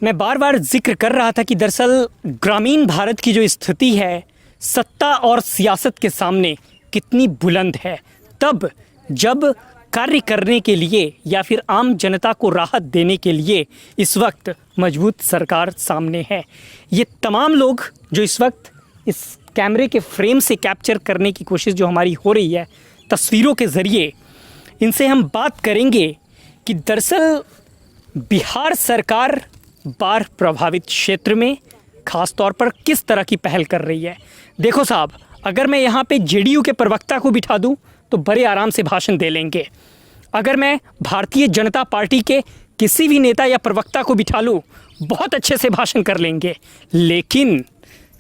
मैं बार बार जिक्र कर रहा था कि दरअसल ग्रामीण भारत की जो स्थिति है सत्ता और सियासत के सामने कितनी बुलंद है, तब जब कार्य करने के लिए या फिर आम जनता को राहत देने के लिए इस वक्त मजबूत सरकार सामने है। ये तमाम लोग जो इस वक्त इस कैमरे के फ्रेम से कैप्चर करने की कोशिश जो हमारी हो रही है तस्वीरों के ज़रिए, इनसे हम बात करेंगे कि दरअसल बिहार सरकार बाढ़ प्रभावित क्षेत्र में ख़ास तौर पर किस तरह की पहल कर रही है। देखो साहब, अगर मैं यहाँ पे जेडीयू के प्रवक्ता को बिठा दूँ तो बड़े आराम से भाषण दे लेंगे। अगर मैं भारतीय जनता पार्टी के किसी भी नेता या प्रवक्ता को बिठा लूँ बहुत अच्छे से भाषण कर लेंगे। लेकिन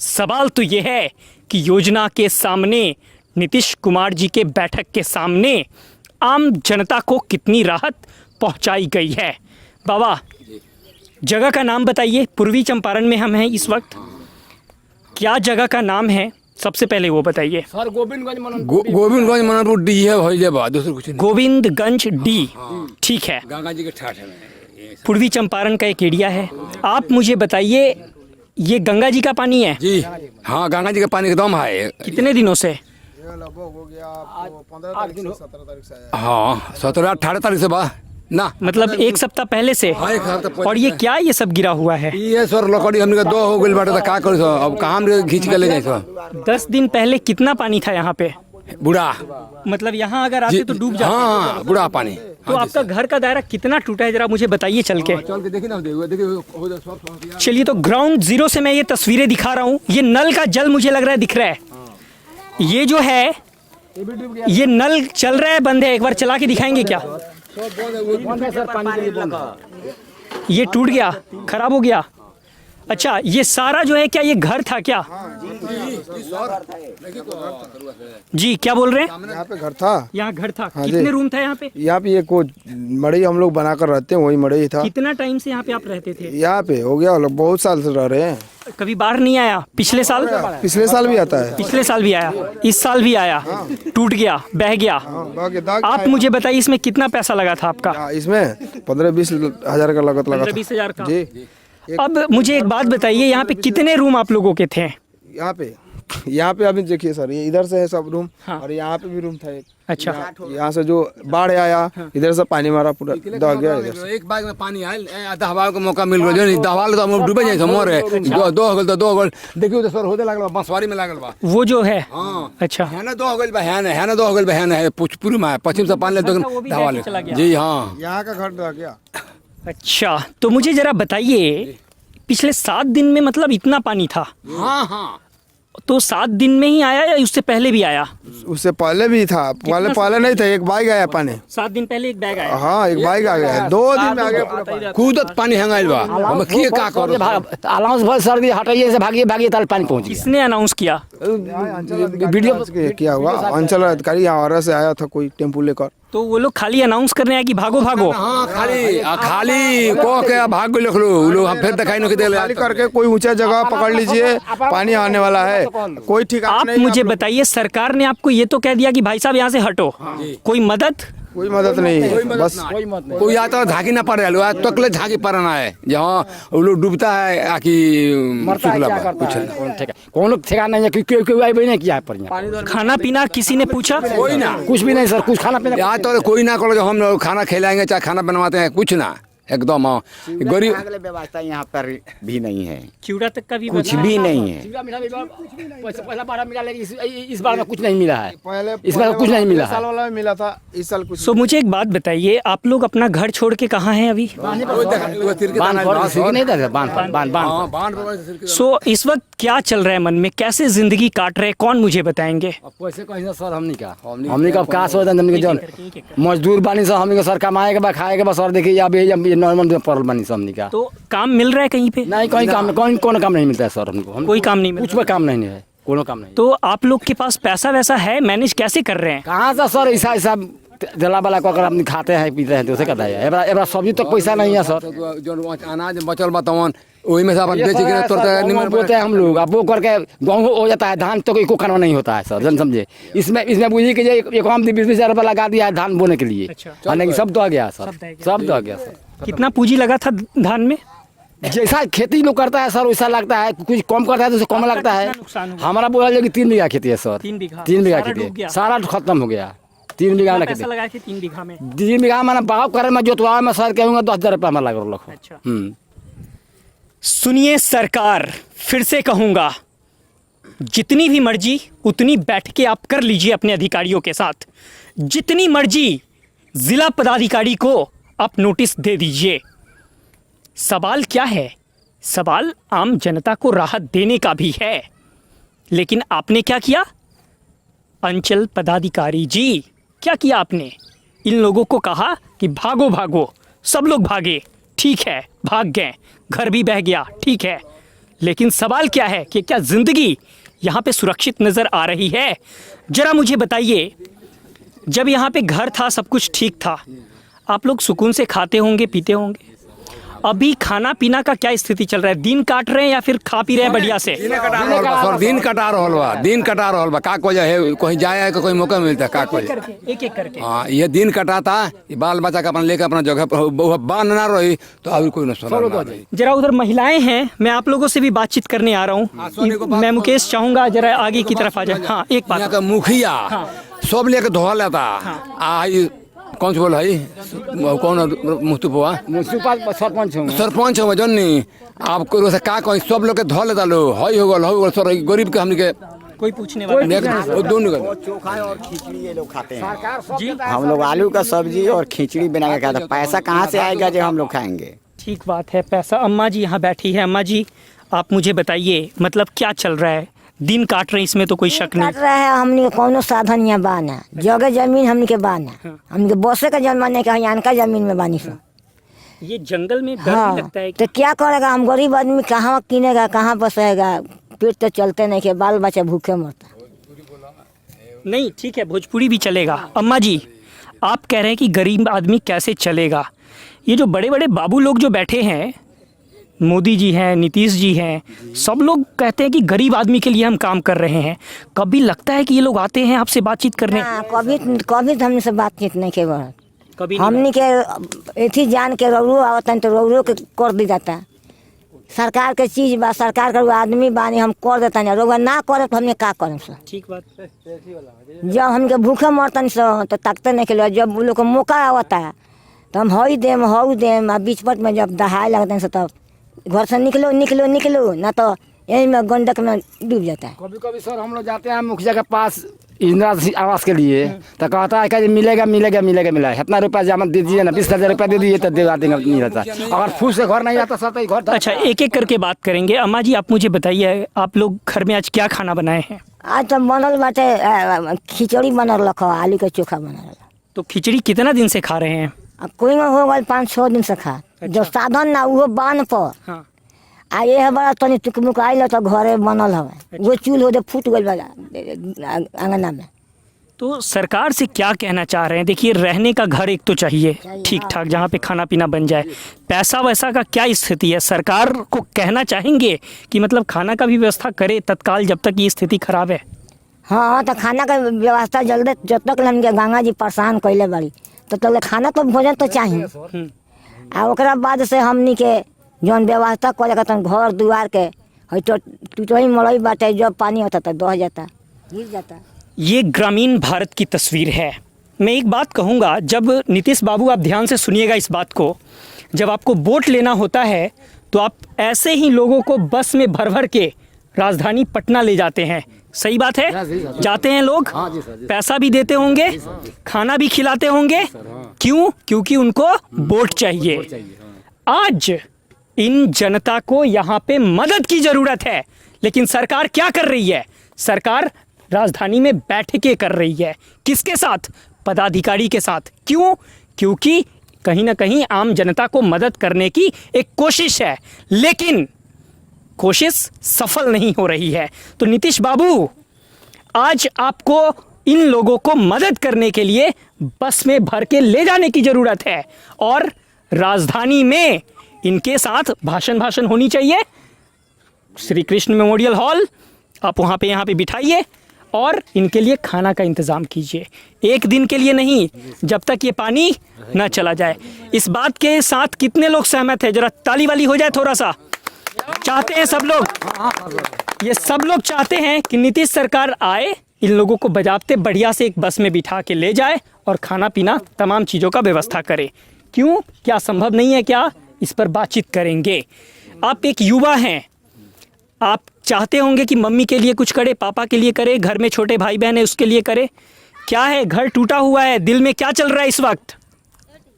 सवाल तो ये है कि योजना के सामने, नीतीश कुमार जी के बैठक के सामने आम जनता को कितनी राहत पहुंचाई गई है। बाबा, जगह का नाम बताइए। पूर्वी चंपारण में हम हैं इस वक्त, क्या जगह का नाम है सबसे पहले वो बताइए। सर गोविंदगंज मननपुर डी है भैया बा, दूसरा कुछ नहीं। गोविंदगंज डी, ठीक है। गंगा जी के ठाठ है। पूर्वी चंपारण का एक एरिया है। आप मुझे बताइए, ये गंगा जी का पानी है जी? हाँ, गंगा जी का पानी एकदम है। कितने दिनों से? लगभग हो गया आपको 15 तारीख से 17 तारीख से आया। हाँ, 17-18 तारीख से बा ना, मतलब एक सप्ताह पहले से। हाँ, एक हफ्ता पहले। और ये क्या ये सब गिरा हुआ है? ये सर लकड़ी हमने का 2 हो गई बाटे, तो का करी सर? अब कहाँ हम खींच के ले जाए सर? 10 दिन पहले कितना पानी था यहाँ पे? बूढ़ा, मतलब यहाँ अगर आते तो डूब जाते। हाँ, बूढ़ा पानी। तो आपका घर का दायरा कितना टूटा है, जरा मुझे बताइए चल के। चल के देखिए ना, देखिए। चलिए, तो ग्राउंड जीरो से मैं ये तस्वीरें दिखा रहा हूँ। ये नल का जल मुझे लग रहा है दिख रहा है। ये जो है, ये नल चल रहा है बंद है, एक बार चला के दिखाएंगे क्या? ये टूट गया, खराब हो गया। अच्छा, ये सारा जो है क्या ये घर था क्या? जी, क्या बोल रहे हैं? यहाँ पे घर था। यहाँ घर था। हाँ कितने जी। रूम था यहाँ पे? यहाँ पे ये को मड़ई हम लोग बनाकर रहते हैं, वही मड़ई था। कितना टाइम से यहाँ पे आप रहते थे? यहाँ पे हो गया लोग बहुत साल से रह रहे हैं। कभी बाहर नहीं आया? पिछले साल? पिछले साल भी आता है। पिछले साल भी आया, इस साल भी आया। टूट गया, बह गया। बाकी दाग आप मुझे बताइए, इसमें कितना पैसा लगा था आपका? इसमें 15-20 हजार का लागत लगा था। 15-20 हजार का। जी। अब मुझे एक बात बताइए, यहाँ पे कितने रूम आप लोगों के थे? यहाँ पे अभी देखिए सर, ये इधर से है सब रूम। हाँ। और यहाँ पे भी रूम था एक। अच्छा। यहाँ से जो बाढ़ आया, इधर से पानी मारा, पूरा दह गया इधर से। एक बाग में पानी आयल, दहवाल का मौका मिल गया। जो दहवाल तो हम डूबे जाए मोर है। 2 हो गल तो 2 हो गल। देखियो तो सर होते लागल बा, बंसवारी में लागल बा। वो जो है, हाँ, अच्छा, है ना 2 हो गल बा, है ना 2 हो गल बा, है पूरी में पश्चिम से पानी ले तो वो भी दहवाल लेके चला गया। जी। हाँ, यहाँ का घर दह गया। अच्छा, तो मुझे जरा बताइए, पिछले 7 दिन में मतलब इतना पानी था? हाँ, हाँ। तो 7 दिन में ही आया या उससे पहले भी आया? उससे पहले भी था। पहले नहीं था, एक बाइक आया पानी। 7 दिन पहले एक बैग आया। हाँ, एक बाइक आ गया। 2 दिन में आ गया पूरा पानी। कूदत पानी हंगाइल बा, हम के का करो? अलाउंस भर सर्दी हटाइए से भागिए ताल पानी पहुंच गया। किसने अनाउंस किया? वीडियो किया हुआ अंचल अधिकारी यहाँ से आया था, कोई टेम्पू लेकर। तो वो लोग खाली अनाउंस करने आए कि भागो भागो? हाँ, खाली कह के भाग लिख लो लोग, हम फिर दिखाई नहीं दे। खाली करके कोई ऊंचा जगह पकड़ लीजिए, पानी आने वाला है। कोई ठिकाना आप नहीं। मुझे बताइए, सरकार ने आपको ये तो कह दिया कि भाई साहब यहाँ से हटो, कोई मदद? कोई मदद नहीं है, बस कोई आता है झांकी ना पड़े, तकले झांकी पड़ना है जहाँ वो लोग डूबता है आकि कौन ठेकाना नहीं है, क्यों आई भी नहीं किया है पर यहाँ। खाना पीना किसी ने पूछा? कोई ना, कुछ भी नहीं सर, कुछ खाना पीना यहाँ तो कोई ना करोगे, हम लोग खाना खिलाएंगे चाहे खाना बनवाते हैं, कुछ ना, एकदम गरीब व्यवस्था यहाँ पर भी नहीं है, चूड़ा तक का भी कुछ भी नहीं है। पहला बार मिला, इस बार में कुछ नहीं मिला है। इस बार कुछ नहीं मिला है। साल वाला में मिला था, इस साल कुछ। सो मुझे एक बात बताइए, आप लोग अपना घर छोड़ के कहाँ हैं अभी? सो इस वक्त क्या चल रहा है मन में, कैसे जिंदगी काट रहे हैं, कौन मुझे बताएंगे? पैसे कहीं ना सर, हमने का का सोच जन मजदूर बानी सर, हमने सर कमाए के बाद खाए के बाद सर देखिए अब नॉर्मल पड़ल बानी सर। हमने का तो काम मिल रहा है कहीं पे? नहीं, कहीं काम, कौन काम नहीं मिलता है सर हमको। कोई काम नहीं मिल कुछ पे काम नहीं है, कोनो काम नहीं। तो आप लोग के पास पैसा वैसा है, मैनेज कैसे कर रहे हैं? कहाँ से सर ऐसा जला वाला को अगर अपने खाते हैं पीते हैं तो उसे कहता है एबरा सब्जी तक पैसा नहीं है सर। जो अनाज बचल बतावन वही में से अपन बेच के तुरंत बोते हैं हम लोग, अब वो करके गेहूँ हो जाता है, धान तो कोई खाना नहीं होता है सर, जन समझे। इसमें बुझिए कि एक आम 20-20 हजार रुपया लगा दिया है धान बोने के लिए, अच्छा। सब तो आ गया सर, सब तो आ गया सर। कितना पूंजी लगा था धान में? जैसा खेती लोग करता है सर वैसा लगता है, कुछ कम करता है तो उसे कम लगता है। कितना नुकसान हुआ? हमारा बोला जो कि 3 बीघा खेती है सर, 3 बीघा 3 बीघा सारा खेती डूब गया? है, सारा खत्म हो गया। 3 बीघा में पैसा खेती, लगाए थे 3 बीघा में? 3 बीघा मैंने बाग करे में जोतवा में सर कहूँगा 10,000 रुपया हमारा लग रहा। अच्छा सुनिए सरकार, फिर से कहूँगा, जितनी भी मर्जी उतनी बैठकें आप कर लीजिए अपने अधिकारियों के साथ, जितनी मर्जी जिला पदाधिकारी को आप नोटिस दे दीजिए। सवाल क्या है? सवाल आम जनता को राहत देने का भी है, लेकिन आपने क्या किया? अंचल पदाधिकारी जी, क्या किया आपने? इन लोगों को कहा कि भागो भागो, सब लोग भागे, ठीक है भाग गए, घर भी बह गया, ठीक है, लेकिन सवाल क्या है कि क्या ज़िंदगी यहाँ पे सुरक्षित नज़र आ रही है? ज़रा मुझे बताइए, जब यहाँ पे घर था, सब कुछ ठीक था, आप लोग सुकून से खाते होंगे, पीते होंगे। अभी खाना पीना का क्या स्थिति चल रहा है? दिन काट रहे हैं या फिर खा पी रहे हैं बढ़िया से? दिन कटा रहल बा सर, दिन कटा रहल बा, दिन कटा रहल बा। का वजह है? कहीं जाए का कोई मौका मिलता है? का वजह? एक एक करके हाँ, ये दिन कटाता, ये बाल बच्चा का अपना लेकर अपना जगह पर बांध ना रही तो अभी कोई नुकसान। जरा उधर महिलाएं हैं, मैं आप लोगों से भी बातचीत करने आ रहा हूँ। मैं मुकेश चाहूंगा जरा आगे की तरफ आ जाए। हाँ एक यहाँ बात, का मुखिया सब लेके धो लेता। आई कौन से बोल है? कौन मुस्तफा सरपंच हूँ। सरपंच हो जन्नी, आप कोई से का कहीं सब लोग के धो लेता लो, हई हो गल सर, गरीब के हमनी के कोई पूछने वाला नहीं। दोनों चोखा और खिचड़ी ये लोग खाते हैं। जी हम लोग आलू का सब्जी और खिचड़ी बना के खाते हैं। पैसा कहाँ से आएगा जो हम लोग खाएंगे? ठीक बात है, पैसा। अम्मा जी यहाँ बैठी है। अम्मा जी आप मुझे बताइए, मतलब क्या चल रहा है? दिन काट रहे हैं, इसमें तो कोई शक नहीं। काट रहा है, हमने कोनो साधन यहाँ बाना, जगह जमीन हमने के बाना, हमने के बसे का जमाने का यहाँ का जमीन में बानी सो। ये जंगल में डर हाँ, भी लगता है तो क्या करेगा? हम गरीब आदमी कहाँ किनेगा, कहाँ बसेगा? पेट तो चलते नहीं के, बाल बच्चा भूखे मरता। नहीं ठीक है, भोजपुरी भी चलेगा। अम्मा जी आप कह रहे हैं कि गरीब आदमी कैसे चलेगा? ये जो बड़े बड़े बाबू लोग जो बैठे हैं, मोदी जी हैं, नीतीश जी हैं, सब लोग कहते हैं कि गरीब आदमी के लिए हम काम कर रहे हैं। कभी लगता है कि ये लोग आते हैं आपसे बातचीत करने? हाँ, कभी कभी तो हमने से बातचीत नहीं के बढ़त। कभी नहीं। हमने के एथी जान के रौरू आवतन तो रौरू के कर दी जाता। सरकार के चीज बा, सरकार का आदमी बानी, हम कर देता नहीं, रौआ ना करे तो हमने का करें सो? ठीक बात। जब हमके भूखे मरतन सो तो तकते नहीं के, जब वो लोग को मौका आवता है तो हम हई देम हऊ देम, आ बीच पट में जब दहाए लगते हैं सो तब घर से निकलो निकलो निकलो, ना तो यही में गंडक में डूब जाता है। कभी कभी सर हम लोग जाते हैं मुखिया के पास इंदिरा आवास के लिए, तो कहता है कि मिलेगा मिलेगा मिलेगा मिला, इतना रुपया जमा दे दीजिए ना, 20,000 रुपया दे दीजिए तो दिला देंगे, नहीं रहता। अगर फूस से घर नहीं आता सर तो घर। अच्छा एक एक करके बात करेंगे। अम्मा जी आप मुझे बताइए, आप लोग घर में आज क्या खाना बनाए हैं? आज तो बनल बाटे खिचड़ी बनल रखो, आलू के चोखा बनल। तो खिचड़ी कितना दिन से खा रहे हैं? कोई में हो गल 5-6 दिन से खा। जो साधन ना वो बान पर हाँ आ ये बड़ा तनी टुकमुक आइल तो घरे बनल हवे, वो चूल हो दे फूट गल बा आंगना में। तो सरकार से क्या कहना चाह रहे हैं? देखिए रहने का घर एक तो चाहिए ठीक ठाक, जहाँ पे खाना पीना बन जाए। पैसा वैसा का क्या स्थिति है? सरकार को कहना चाहेंगे कि मतलब खाना का भी व्यवस्था करे तत्काल, जब तक ये स्थिति खराब है। हाँ तो खाना का व्यवस्था जल्दी, जब तक हमके गंगा जी परेशान कैले बड़ी तो तब खाना तो भोजन तो चाहिए। आ ओकरा बाद से हमनी के जौन व्यवस्था करे का घर दुआर के टूटही मड़ई बाटे, जब पानी होता तो दह जाता, गिर जाता। ये ग्रामीण भारत की तस्वीर है। मैं एक बात कहूँगा, जब नीतीश बाबू आप ध्यान से सुनिएगा इस बात को, जब आपको वोट लेना होता है तो आप ऐसे ही लोगों को बस में भर भर के राजधानी पटना ले जाते हैं। सही बात है? जाते हैं लोग, पैसा भी देते होंगे, खाना भी खिलाते होंगे। क्यों? क्योंकि उनको वोट चाहिए। आज इन जनता को यहाँ पे मदद की ज़रूरत है, लेकिन सरकार क्या कर रही है? सरकार राजधानी में बैठकें कर रही है। किसके साथ? पदाधिकारी के साथ। क्यों? क्योंकि कहीं ना कहीं आम जनता को मदद करने की एक कोशिश है, लेकिन कोशिश सफल नहीं हो रही है। तो नीतीश बाबू, आज आपको इन लोगों को मदद करने के लिए बस में भर के ले जाने की ज़रूरत है, और राजधानी में इनके साथ भाषण होनी चाहिए। श्री कृष्ण मेमोरियल हॉल, आप यहाँ पे बिठाइए, और इनके लिए खाना का इंतज़ाम कीजिए, एक दिन के लिए नहीं, जब तक ये पानी ना चला जाए। इस बात के साथ कितने लोग सहमत हैं? जरा ताली वाली हो जाए थोड़ा सा। चाहते हैं सब लोग, ये सब लोग चाहते हैं कि नीतीश सरकार आए, इन लोगों को बजाते बढ़िया से एक बस में बिठा के ले जाए और खाना पीना तमाम चीज़ों का व्यवस्था करे। क्यों, क्या संभव नहीं है क्या? इस पर बातचीत करेंगे। आप एक युवा हैं, आप चाहते होंगे कि मम्मी के लिए कुछ करे, पापा के लिए करे, घर में छोटे भाई बहन है उसके लिए करे। क्या है, घर टूटा हुआ है, दिल में क्या चल रहा है इस वक्त?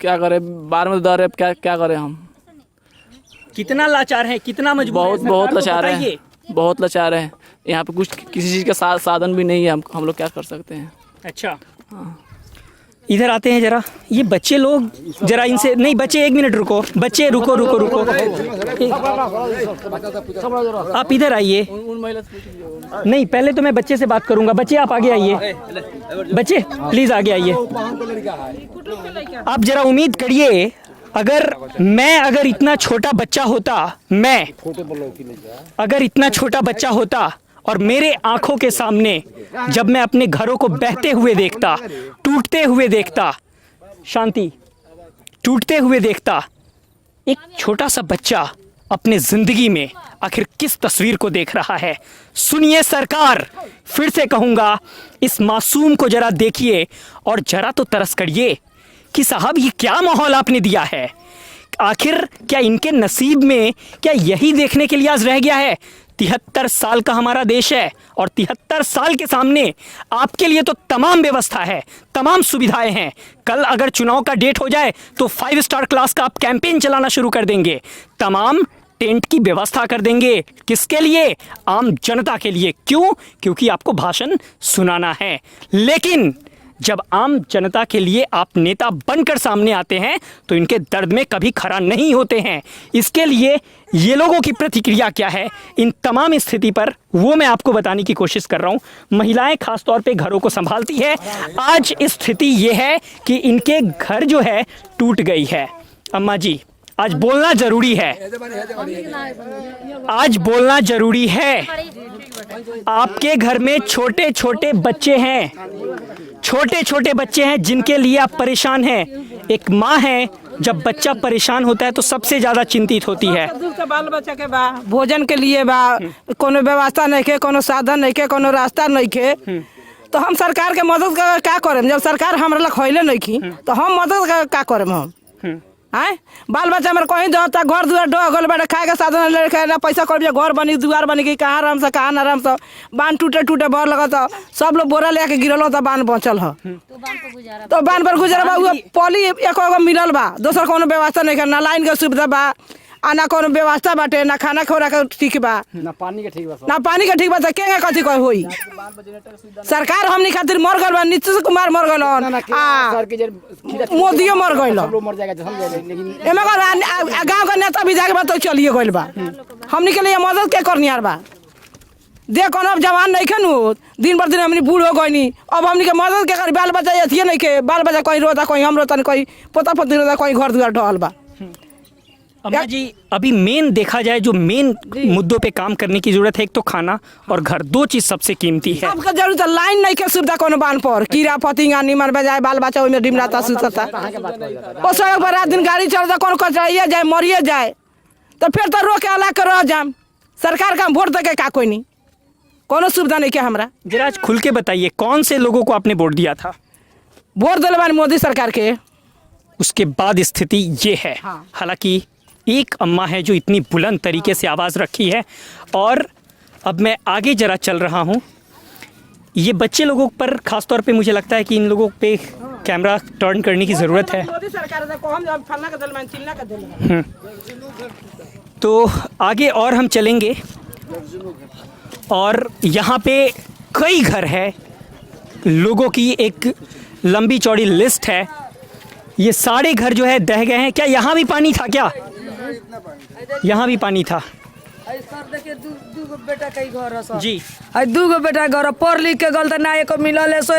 क्या करें, बार में दर है, क्या क्या करें हम? कितना लाचार है, कितना मजबूर बहुत है? बहुत सरकार को लाचार बताइए। है, बहुत लाचार है। यहाँ पे कुछ किसी चीज़ का साधन भी नहीं है, हम लोग क्या कर सकते हैं? अच्छा, इधर आते हैं जरा। ये बच्चे लोग, जरा इनसे नहीं, बच्चे एक मिनट रुको, बच्चे रुको रुको रुको, आप इधर आइए। नहीं, पहले तो मैं बच्चे से बात करूंगा। बच्चे आप आगे आइए, बच्चे प्लीज आगे आइए। आप जरा उम्मीद करिए, अगर इतना छोटा बच्चा होता, मैं अगर इतना छोटा बच्चा होता और मेरे आंखों के सामने जब मैं अपने घरों को बहते हुए देखता, टूटते हुए देखता, शांति, टूटते हुए देखता, एक छोटा सा बच्चा अपने जिंदगी में आखिर किस तस्वीर को देख रहा है? सुनिए सरकार, फिर से कहूंगा, इस मासूम को जरा देखिए और जरा तो तरस करिए कि साहब ये क्या माहौल आपने दिया है। आखिर क्या इनके नसीब में क्या यही देखने के लिए आज रह गया है? 73 साल का हमारा देश है और 73 साल के सामने आपके लिए तो तमाम व्यवस्था है, तमाम सुविधाएं हैं। कल अगर चुनाव का डेट हो जाए तो 5 स्टार क्लास का आप कैंपेन चलाना शुरू कर देंगे, तमाम टेंट की व्यवस्था कर देंगे। किसके लिए? आम जनता के लिए। क्यों? क्योंकि आपको भाषण सुनाना है। लेकिन जब आम जनता के लिए आप नेता बनकर सामने आते हैं तो इनके दर्द में कभी खड़ा नहीं होते हैं। इसके लिए ये लोगों की प्रतिक्रिया क्या है इन तमाम स्थिति पर, वो मैं आपको बताने की कोशिश कर रहा हूँ। महिलाएं खास तौर पे घरों को संभालती है। आज स्थिति ये है कि इनके घर जो है टूट गई है। अम्मा जी, आज बोलना जरूरी है, आज बोलना जरूरी है। आपके घर में छोटे छोटे बच्चे हैं, छोटे छोटे बच्चे हैं जिनके लिए आप परेशान हैं। एक माँ है, जब बच्चा परेशान होता है तो सबसे ज्यादा चिंतित होती है। बाल बच्चा के बा, भोजन के लिए बा, कोनो व्यवस्था नहीं के, कोनो साधन नहीं के, कोनो रास्ता नहीं के, तो हम सरकार के मदद क्या करें? जब सरकार हमारे ला खोले नहीं की तो हम मदद क्या करें? हम आए बाल बच्चा मेरे कहीं दौड़ता, घर दुआर डो गल बैठे, खाए के साधन लेके ना, पैसा कर घर बनी, दुआर बनी गई, कहाँ आराम से कहाँ न आराम से, बांध टूटे टूटे भर लगा तो सब लोग बोरा लेके गिरल तो बांध बचल है, तो बांध पर गुजरा बा। पली एक मिलल बा, दोसर कोनो व्यवस्था नहीं है, ना लाइन के सुविधा बा, आ ना कोनो व्यवस्था बाटे, ना खाना खोरा के ठीक बा, ना पानी के ठीक बा, तो के कथी कह होई? सरकार हमनी खातिर मर गल बा, नीतीश कुमार मर गल, मोदियो मर गइल, गाँव का नेता भी जाके बा तो चलिए गइल बा। हमनी के लिए मदद के करनियार बा? देख अब जवान नहीं खे नु, दिन पर दिन हमनी बूढ़ हो गई, अब हमनी के मदद के करी? बाल बच्चा अथिए नहीं के, बाल बच्चा कहीं रोता, कहीं हम रोता, कहीं पोता पोती रोता, कहीं घर दुआर ढहल बा। अम्मा जी, अभी मेन देखा जाए, जो मेन मुद्दों पे काम करने की जरूरत है, एक तो खाना और घर, दो चीज सबसे कीमती है। सबका जरूरत है, लाइन नहीं के सुविधा कोनो बांध पर, कीड़ा पतिंगा निमन बजाए, बाल बच्चा ओइमे डिमराता सुतता, ओ सड़क पर रात दिन गाड़ी चलता, कोनो कचराइए जाए, मरिए जाए, तो फिर तो रोके अला के रह जाम। सरकार का वोट देके का कोई नहीं, कोनो सुविधा नहीं के हमरा। जरा आज खुल के बताइए, कौन से लोगों को आपने वोट दिया था? वोट दिले बानी मोदी सरकार के। उसके बाद स्थिति ये है। हालांकि एक अम्मा है जो इतनी बुलंद तरीके से आवाज़ रखी है, और अब मैं आगे जरा चल रहा हूँ। ये बच्चे लोगों पर ख़ास तौर पे मुझे लगता है कि इन लोगों पे कैमरा टर्न करने की ज़रूरत है। मोदी सरकार को हम जब फलना का दल चिल्ला का दल। तो आगे और हम चलेंगे, और यहाँ पे कई घर है, लोगों की एक लंबी चौड़ी लिस्ट है। ये सारे घर जो है दह गए हैं। क्या यहाँ भी पानी था? क्या यहाँ भी पानी था? देखिए दूगो बेटा कई घर है जी, दूगो बेटा घर पढ़ लिख के गल तो ना एको मिलल है, सो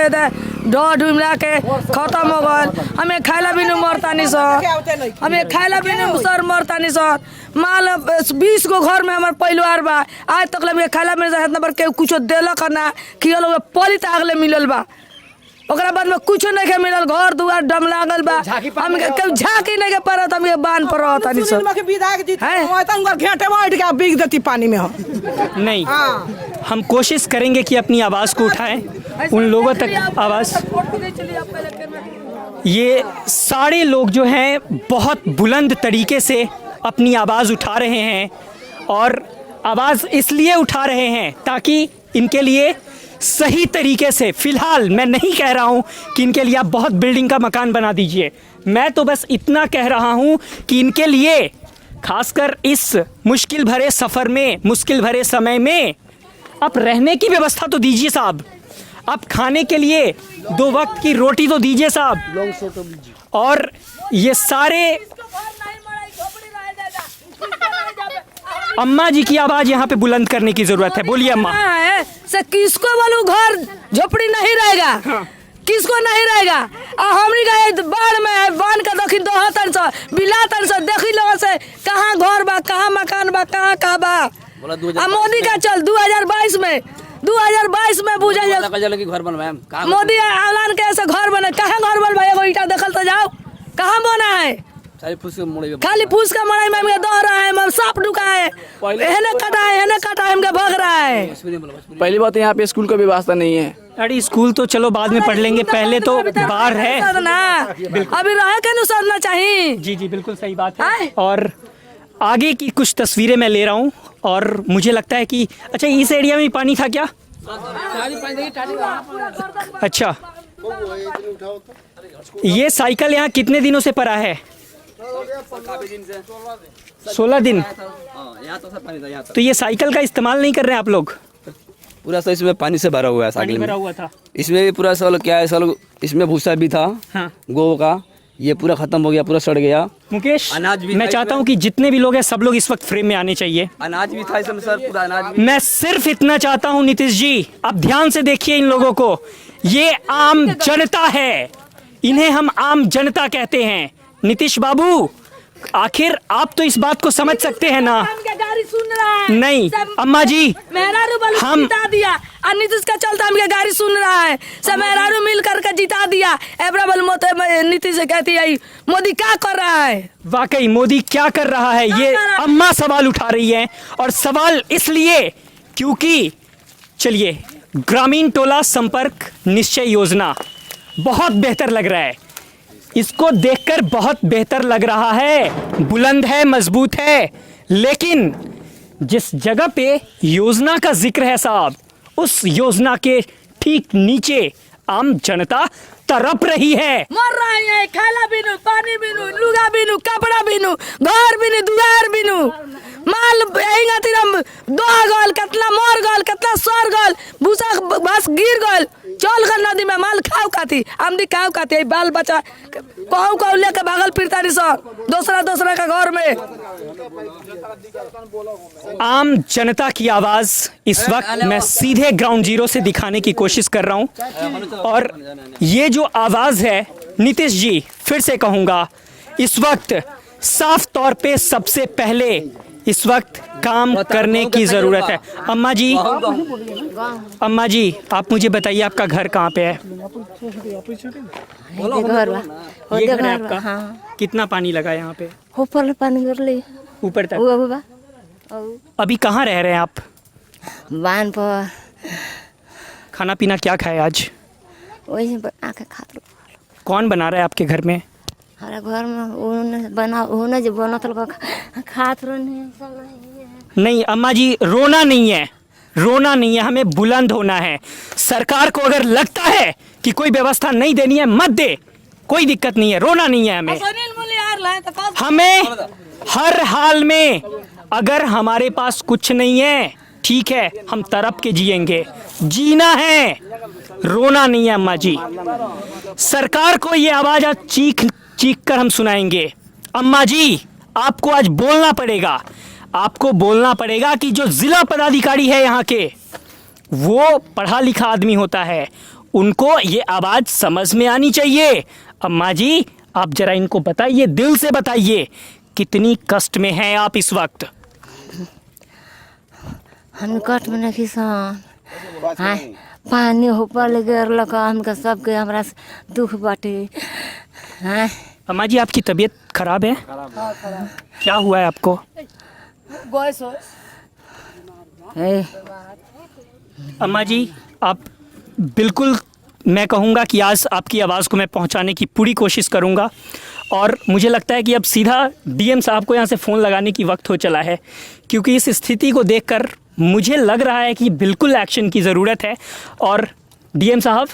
ढो ढूमला के खत्म हो गल। हमें खाइला बिनु मरतानी सर, हमें खाइला बिनु सर मरतानी सर। माल 20 गो घर में हमार परिवार बा, आज तक ले खाइला में इतना बार के कुछ देलक ना कि लोग पली तागले मिलल बा, ओकरा बाद में कुछ नहीं के मिलल, घर दुआर डम लागल बा। हम के झांकी नहीं के परत, हम के बांध परत आनी सर घेंटे में उठ के बिक देती पानी में हम। नहीं, हम कोशिश करेंगे कि अपनी आवाज़ को उठाएं, उन लोगों तक आवाज़। ये सारे लोग जो हैं बहुत बुलंद तरीके से अपनी आवाज़ उठा रहे हैं, और आवाज़ इसलिए उठा रहे हैं ताकि इनके लिए सही तरीके से, फ़िलहाल मैं नहीं कह रहा हूँ कि इनके लिए आप बहुत बिल्डिंग का मकान बना दीजिए, मैं तो बस इतना कह रहा हूँ कि इनके लिए खासकर इस मुश्किल भरे सफ़र में, मुश्किल भरे समय में आप रहने की व्यवस्था तो दीजिए साहब, आप खाने के लिए 2 वक्त की रोटी तो दीजिए साहब। और ये सारे अम्मा जी की आवाज़ यहाँ पे बुलंद करने की ज़रूरत है। बोलिए अम्मा। से किसको बोलूं घर झोपड़ी नहीं रहेगा, किसको नहीं रहेगा। हमनी का बाढ़ में है, बांध के देखी 2 बिलातन से देखी लो से कहाँ घर बा, कहाँ मकान बा, कहाँ का बा। मोदी का चल 2022 में बुझे घर बनवाए मोदी ऐलान के ऐसे घर बने, कहाँ घर बन भाई, एगो ईटा देखल तो जाओ कहाँ बना है, खाली फूस का मड़ाई में हमके दह रहा है, हम सांप ढुका है, एहने कटा है हमके भग रहा है। पहली बात यहाँ पे स्कूल का व्यवस्था नहीं है। अरे स्कूल तो चलो बाद में पढ़ लेंगे, पहले तो बाहर है अभी रहे के अनुसार चाहिए। जी जी बिल्कुल सही बात है। और आगे की कुछ तस्वीरें मैं ले रहा हूँ, और मुझे लगता है कि अच्छा इस एरिया में पानी था क्या? अच्छा, ये साइकिल यहाँ कितने दिनों से पड़ा है? 16 दिन। तो ये साइकिल का इस्तेमाल नहीं कर रहे हैं आप लोग? पूरा सा इसमें पानी से भरा हुआ है, साइकिल में भरा हुआ था। इसमें भी पूरा साल क्या है, साल इसमें भूसा भी था। हाँ। गो का, ये पूरा खत्म हो गया, पूरा सड़ गया। मुकेश, अनाज भी मैं चाहता हूँ कि जितने भी लोग हैं सब लोग इस वक्त फ्रेम में आने चाहिए। अनाज भी था इसमें सर, पूरा अनाज। मैं सिर्फ इतना चाहता हूँ नीतीश जी, आप ध्यान से देखिए इन लोगों को, ये आम जनता है, इन्हें हम आम जनता कहते हैं। नीतीश बाबू, आखिर आप तो इस बात को समझ सकते हैं ना? गाड़ी सुन रहा है नहीं अम्मा जी, हम जिता दिया, नीतीश का चलता हमके गाड़ी सुन रहा है, सब मेहरारू मिल करके जिता दिया। एबराबल मोते नीतीश से कहती है मोदी क्या कर रहा है? वाकई मोदी क्या कर रहा है, ये अम्मा सवाल उठा रही है। और सवाल इसलिए क्योंकि चलिए, ग्रामीण टोला संपर्क निश्चय योजना बहुत बेहतर लग रहा है, इसको देखकर बहुत बेहतर लग रहा है, बुलंद है, मजबूत है, लेकिन जिस जगह पे योजना का जिक्र है साहब, उस योजना के ठीक नीचे आम जनता तड़प रही है, मर रही है। खाला बिनु, पानी बिनु, लुगा बिनु, कपड़ा बिनु, घर बिनु, दुआर बिनु, माल दो गल, कितना मर गल, कितना सर गल, भूसा बस गिर गल, चल गल नदी में, माल खाओ खाती, आमदी खाओ खाती, बाल बच्चा कहूँ लेके भागल फिरता नहीं सब दूसरा का घर में। आम जनता की आवाज इस वक्त मैं सीधे ग्राउंड जीरो से दिखाने की कोशिश कर रहा हूं, और ये जो आवाज है नीतीश जी, फिर से कहूंगा, इस वक्त साफ तौर पे सबसे पहले इस वक्त काम करने की जरूरत है। अम्मा जी आप मुझे बताइए, आपका घर कहाँ पे है? ये घर है आपका? हाँ। कितना पानी लगा यहाँ पे? ऊपर पानी गिर ली, ऊपर तक। अभी कहाँ रह रहे हैं आप? बांध पर। खाना पीना क्या खाए आज? वही आके खाते। कौन बना रहा है आपके घर में? हमारे घर में उन्होंने जो बना तो खात नहीं अम्मा जी, रोना नहीं है, रोना नहीं है, हमें बुलंद होना है। सरकार को अगर लगता है कि कोई व्यवस्था नहीं देनी है, मत दे, कोई दिक्कत नहीं है, रोना नहीं है हमें हर हाल में। अगर हमारे पास कुछ नहीं है, ठीक है, हम तड़प के जिएंगे, जीना है, रोना नहीं है अम्मा जी। सरकार को ये आवाज आज चीख कर हम सुनाएंगे। अम्मा जी, आपको आज बोलना पड़ेगा, आपको बोलना पड़ेगा कि जो जिला पदाधिकारी है यहाँ के, वो पढ़ा लिखा आदमी होता है, उनको ये आवाज़ समझ में आनी चाहिए। अम्मा जी, आप जरा इनको बताइए, दिल से बताइए, कितनी कष्ट में हैं आप इस वक्त? हम कट में नहीं सन हाँ पानी ऊपर गिरल हमके सबके हमरा दुख बाटे। हाँ अम्मा जी, आपकी तबीयत खराब है? क्या हुआ है आपको? अम्मा जी, आप बिल्कुल, मैं कहूँगा कि आज आपकी आवाज़ को मैं पहुँचाने की पूरी कोशिश करूँगा और मुझे लगता है कि अब सीधा डीएम साहब को यहाँ से फ़ोन लगाने की वक्त हो चला है, क्योंकि इस स्थिति को देखकर मुझे लग रहा है कि बिल्कुल एक्शन की ज़रूरत है। और डीएम साहब,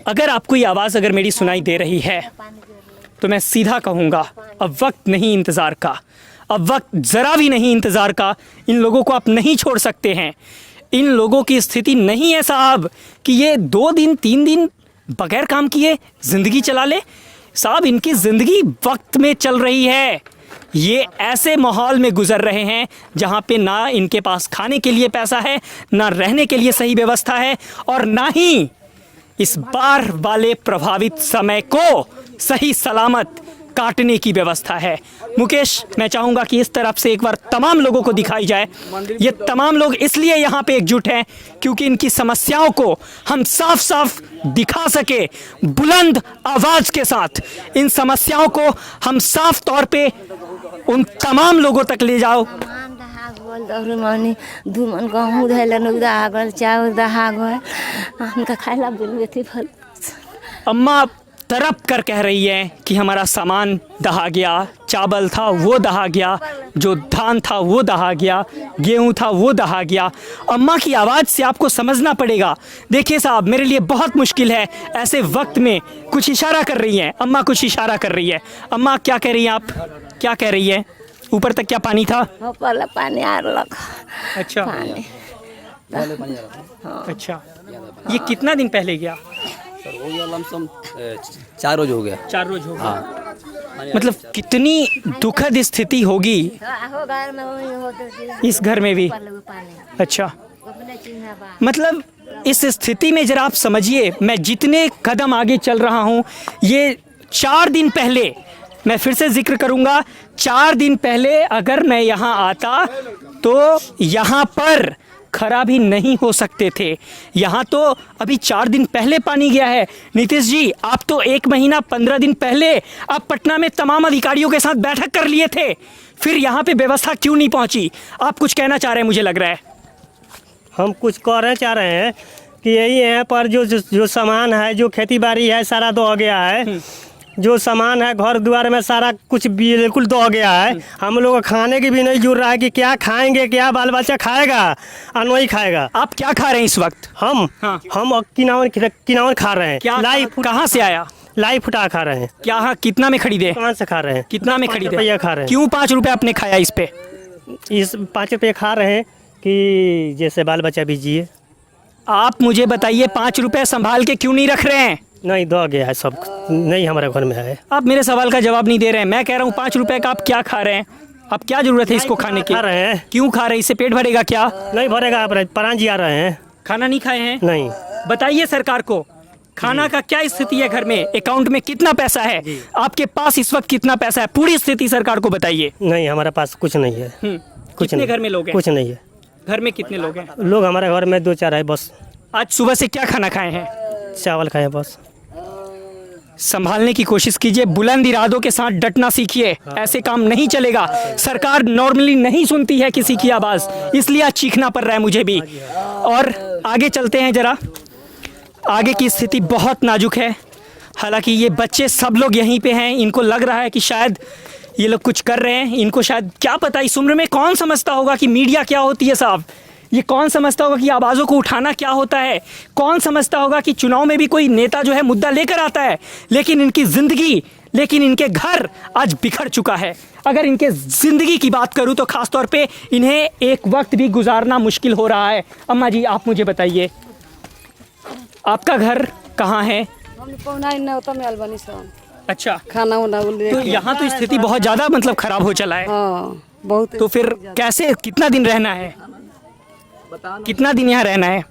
अगर आपको ये आवाज़ अगर मेरी सुनाई दे रही है तो मैं सीधा कहूँगा, अब वक्त नहीं इंतज़ार का, अब वक्त ज़रा भी नहीं इंतज़ार का। इन लोगों को आप नहीं छोड़ सकते हैं। इन लोगों की स्थिति नहीं है साहब कि ये 2 दिन 3 दिन बगैर काम किए ज़िंदगी चला ले। साहब, इनकी ज़िंदगी वक्त में चल रही है। ये ऐसे माहौल में गुजर रहे हैं जहाँ पे ना इनके पास खाने के लिए पैसा है, ना रहने के लिए सही व्यवस्था है, और ना ही इस बाढ़ वाले प्रभावित समय को सही सलामत काटने की व्यवस्था है। मुकेश, मैं चाहूँगा कि इस तरफ से एक बार तमाम लोगों को दिखाई जाए। ये तमाम लोग इसलिए यहाँ पे एकजुट हैं क्योंकि इनकी समस्याओं को हम साफ साफ दिखा सके, बुलंद आवाज़ के साथ इन समस्याओं को हम साफ तौर पे उन तमाम लोगों तक ले जाओ। धुमन गहूँ धैलन दहा गल चावल दहा गल हमका खाइला बिल फल। अम्मा तड़प कर कह रही है कि हमारा सामान दहा गया, चावल था वो दहा गया, जो धान था वो दहा गया, गेहूं था वो दहा गया। अम्मा की आवाज़ से आपको समझना पड़ेगा। देखिए साहब, मेरे लिए बहुत मुश्किल है ऐसे वक्त में। कुछ इशारा कर रही हैं अम्मा, कुछ इशारा कर रही है। अम्मा, क्या कह रही हैं आप? क्या कह रही है? ऊपर तक क्या पानी था? ऊपर पानी आ रहा। अच्छा, अच्छा, ये कितना दिन पहले गया? सर हो गया लमसम 4 रोज हो गया। 4 रोज हो गया। मतलब कितनी दुखद स्थिति होगी इस घर में भी। अच्छा, मतलब इस स्थिति में जरा आप समझिए, मैं जितने कदम आगे चल रहा हूँ, ये 4 दिन पहले, मैं फिर से जिक्र करूँगा, 4 दिन पहले अगर मैं यहाँ आता तो यहाँ पर खड़ा भी नहीं हो सकते थे। यहाँ तो अभी 4 दिन पहले पानी गया है। नीतीश जी, आप तो 1 महीना 15 दिन पहले आप पटना में तमाम अधिकारियों के साथ बैठक कर लिए थे, फिर यहाँ पे व्यवस्था क्यों नहीं पहुँची? आप कुछ कहना चाह रहे हैं, मुझे लग रहा है। हम कुछ कहना चाह रहे हैं कि यही है, पर जो सामान है, जो खेती बाड़ी है, सारा दो गया है। जो सामान है घर द्वार में सारा कुछ बिल्कुल दो गया है। हम लोग को खाने की भी नहीं जुड़ रहा है कि क्या खाएंगे, क्या बाल बच्चा खाएगा और नहीं खाएगा। आप क्या खा रहे हैं इस वक्त? हम किनावन खा रहे हैं। क्या कहाँ से आया? लाई फुटा खा रहे हैं। क्या? हाँ, कितना में खरीदे? कहाँ से खा रहे हैं? कितना में खरीदे? 5 रुपया खा रहे हैं। क्यों 5 रुपये आपने खाया इस पे? इस 5 रुपये खा रहे हैं कि जैसे बाल बच्चा बीजिए। आप मुझे बताइए, 5 रुपये संभाल के क्यों नहीं रख रहे हैं? नहीं, दो गया है सब, नहीं हमारे घर में है। आप मेरे सवाल का जवाब नहीं दे रहे हैं। मैं कह रहा हूँ 5 रुपए का आप क्या खा रहे हैं? आप क्या जरूरत है इसको खाने की? खा रहे हैं। क्यों खा रहे हैं? इससे पेट भरेगा क्या? नहीं भरेगा। आप प्राण जी आ रहे हैं। खाना नहीं खाए हैं? नहीं। बताइए सरकार को, खाना का क्या स्थिति है घर में? अकाउंट में कितना पैसा है? आपके पास इस वक्त कितना पैसा है? पूरी स्थिति सरकार को बताइए। नहीं, हमारे पास कुछ नहीं है। कुछ कितने घर में लोग हैं? कुछ नहीं है। घर में कितने लोग हैं? लोग हमारे घर में 2-4 है बस। आज सुबह से क्या खाना खाए हैं? चावल खाए बस। संभालने की कोशिश कीजिए, बुलंद इरादों के साथ डटना सीखिए। ऐसे काम नहीं चलेगा। सरकार नॉर्मली नहीं सुनती है किसी की आवाज़, इसलिए आज चीखना पड़ रहा है मुझे भी। और आगे चलते हैं जरा। आगे की स्थिति बहुत नाजुक है। हालांकि ये बच्चे सब लोग यहीं पे हैं, इनको लग रहा है कि शायद ये लोग कुछ कर रहे हैं। इनको शायद क्या पता, इस उम्र में कौन समझता होगा कि मीडिया क्या होती है साहब? ये कौन समझता होगा कि आवाज़ों को उठाना क्या होता है? कौन समझता होगा कि चुनाव में भी कोई नेता जो है मुद्दा लेकर आता है? लेकिन इनकी ज़िंदगी, लेकिन इनके घर आज बिखर चुका है। अगर इनके ज़िंदगी की बात करूं तो ख़ास तौर पे इन्हें एक वक्त भी गुजारना मुश्किल हो रहा है। अम्मा जी, आप मुझे बताइए, आपका घर कहाँ है? अच्छा, खाना वाना तो यहाँ तो स्थिति बहुत ज़्यादा मतलब ख़राब हो चला है। बहुत। तो फिर कैसे, कितना दिन रहना है? कितना दिन यहाँ रहना है?